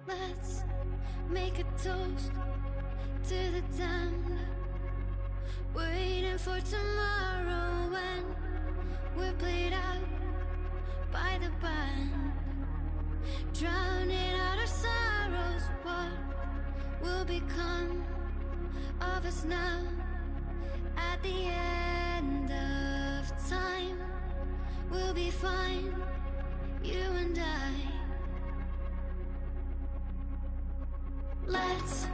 Let's make a toast to the damned, waiting for tomorrow when we're played out by the band, drowning out our sorrows. What will become of us now at the end of time? We'll be fine, you and I. Let's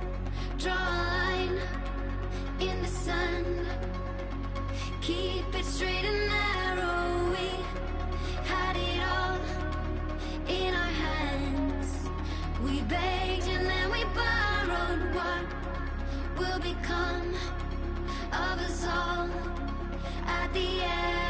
draw a line in the sand, keep it straight and narrow. We had it all in our hands. We begged and then we borrowed. What will become of us all at the end?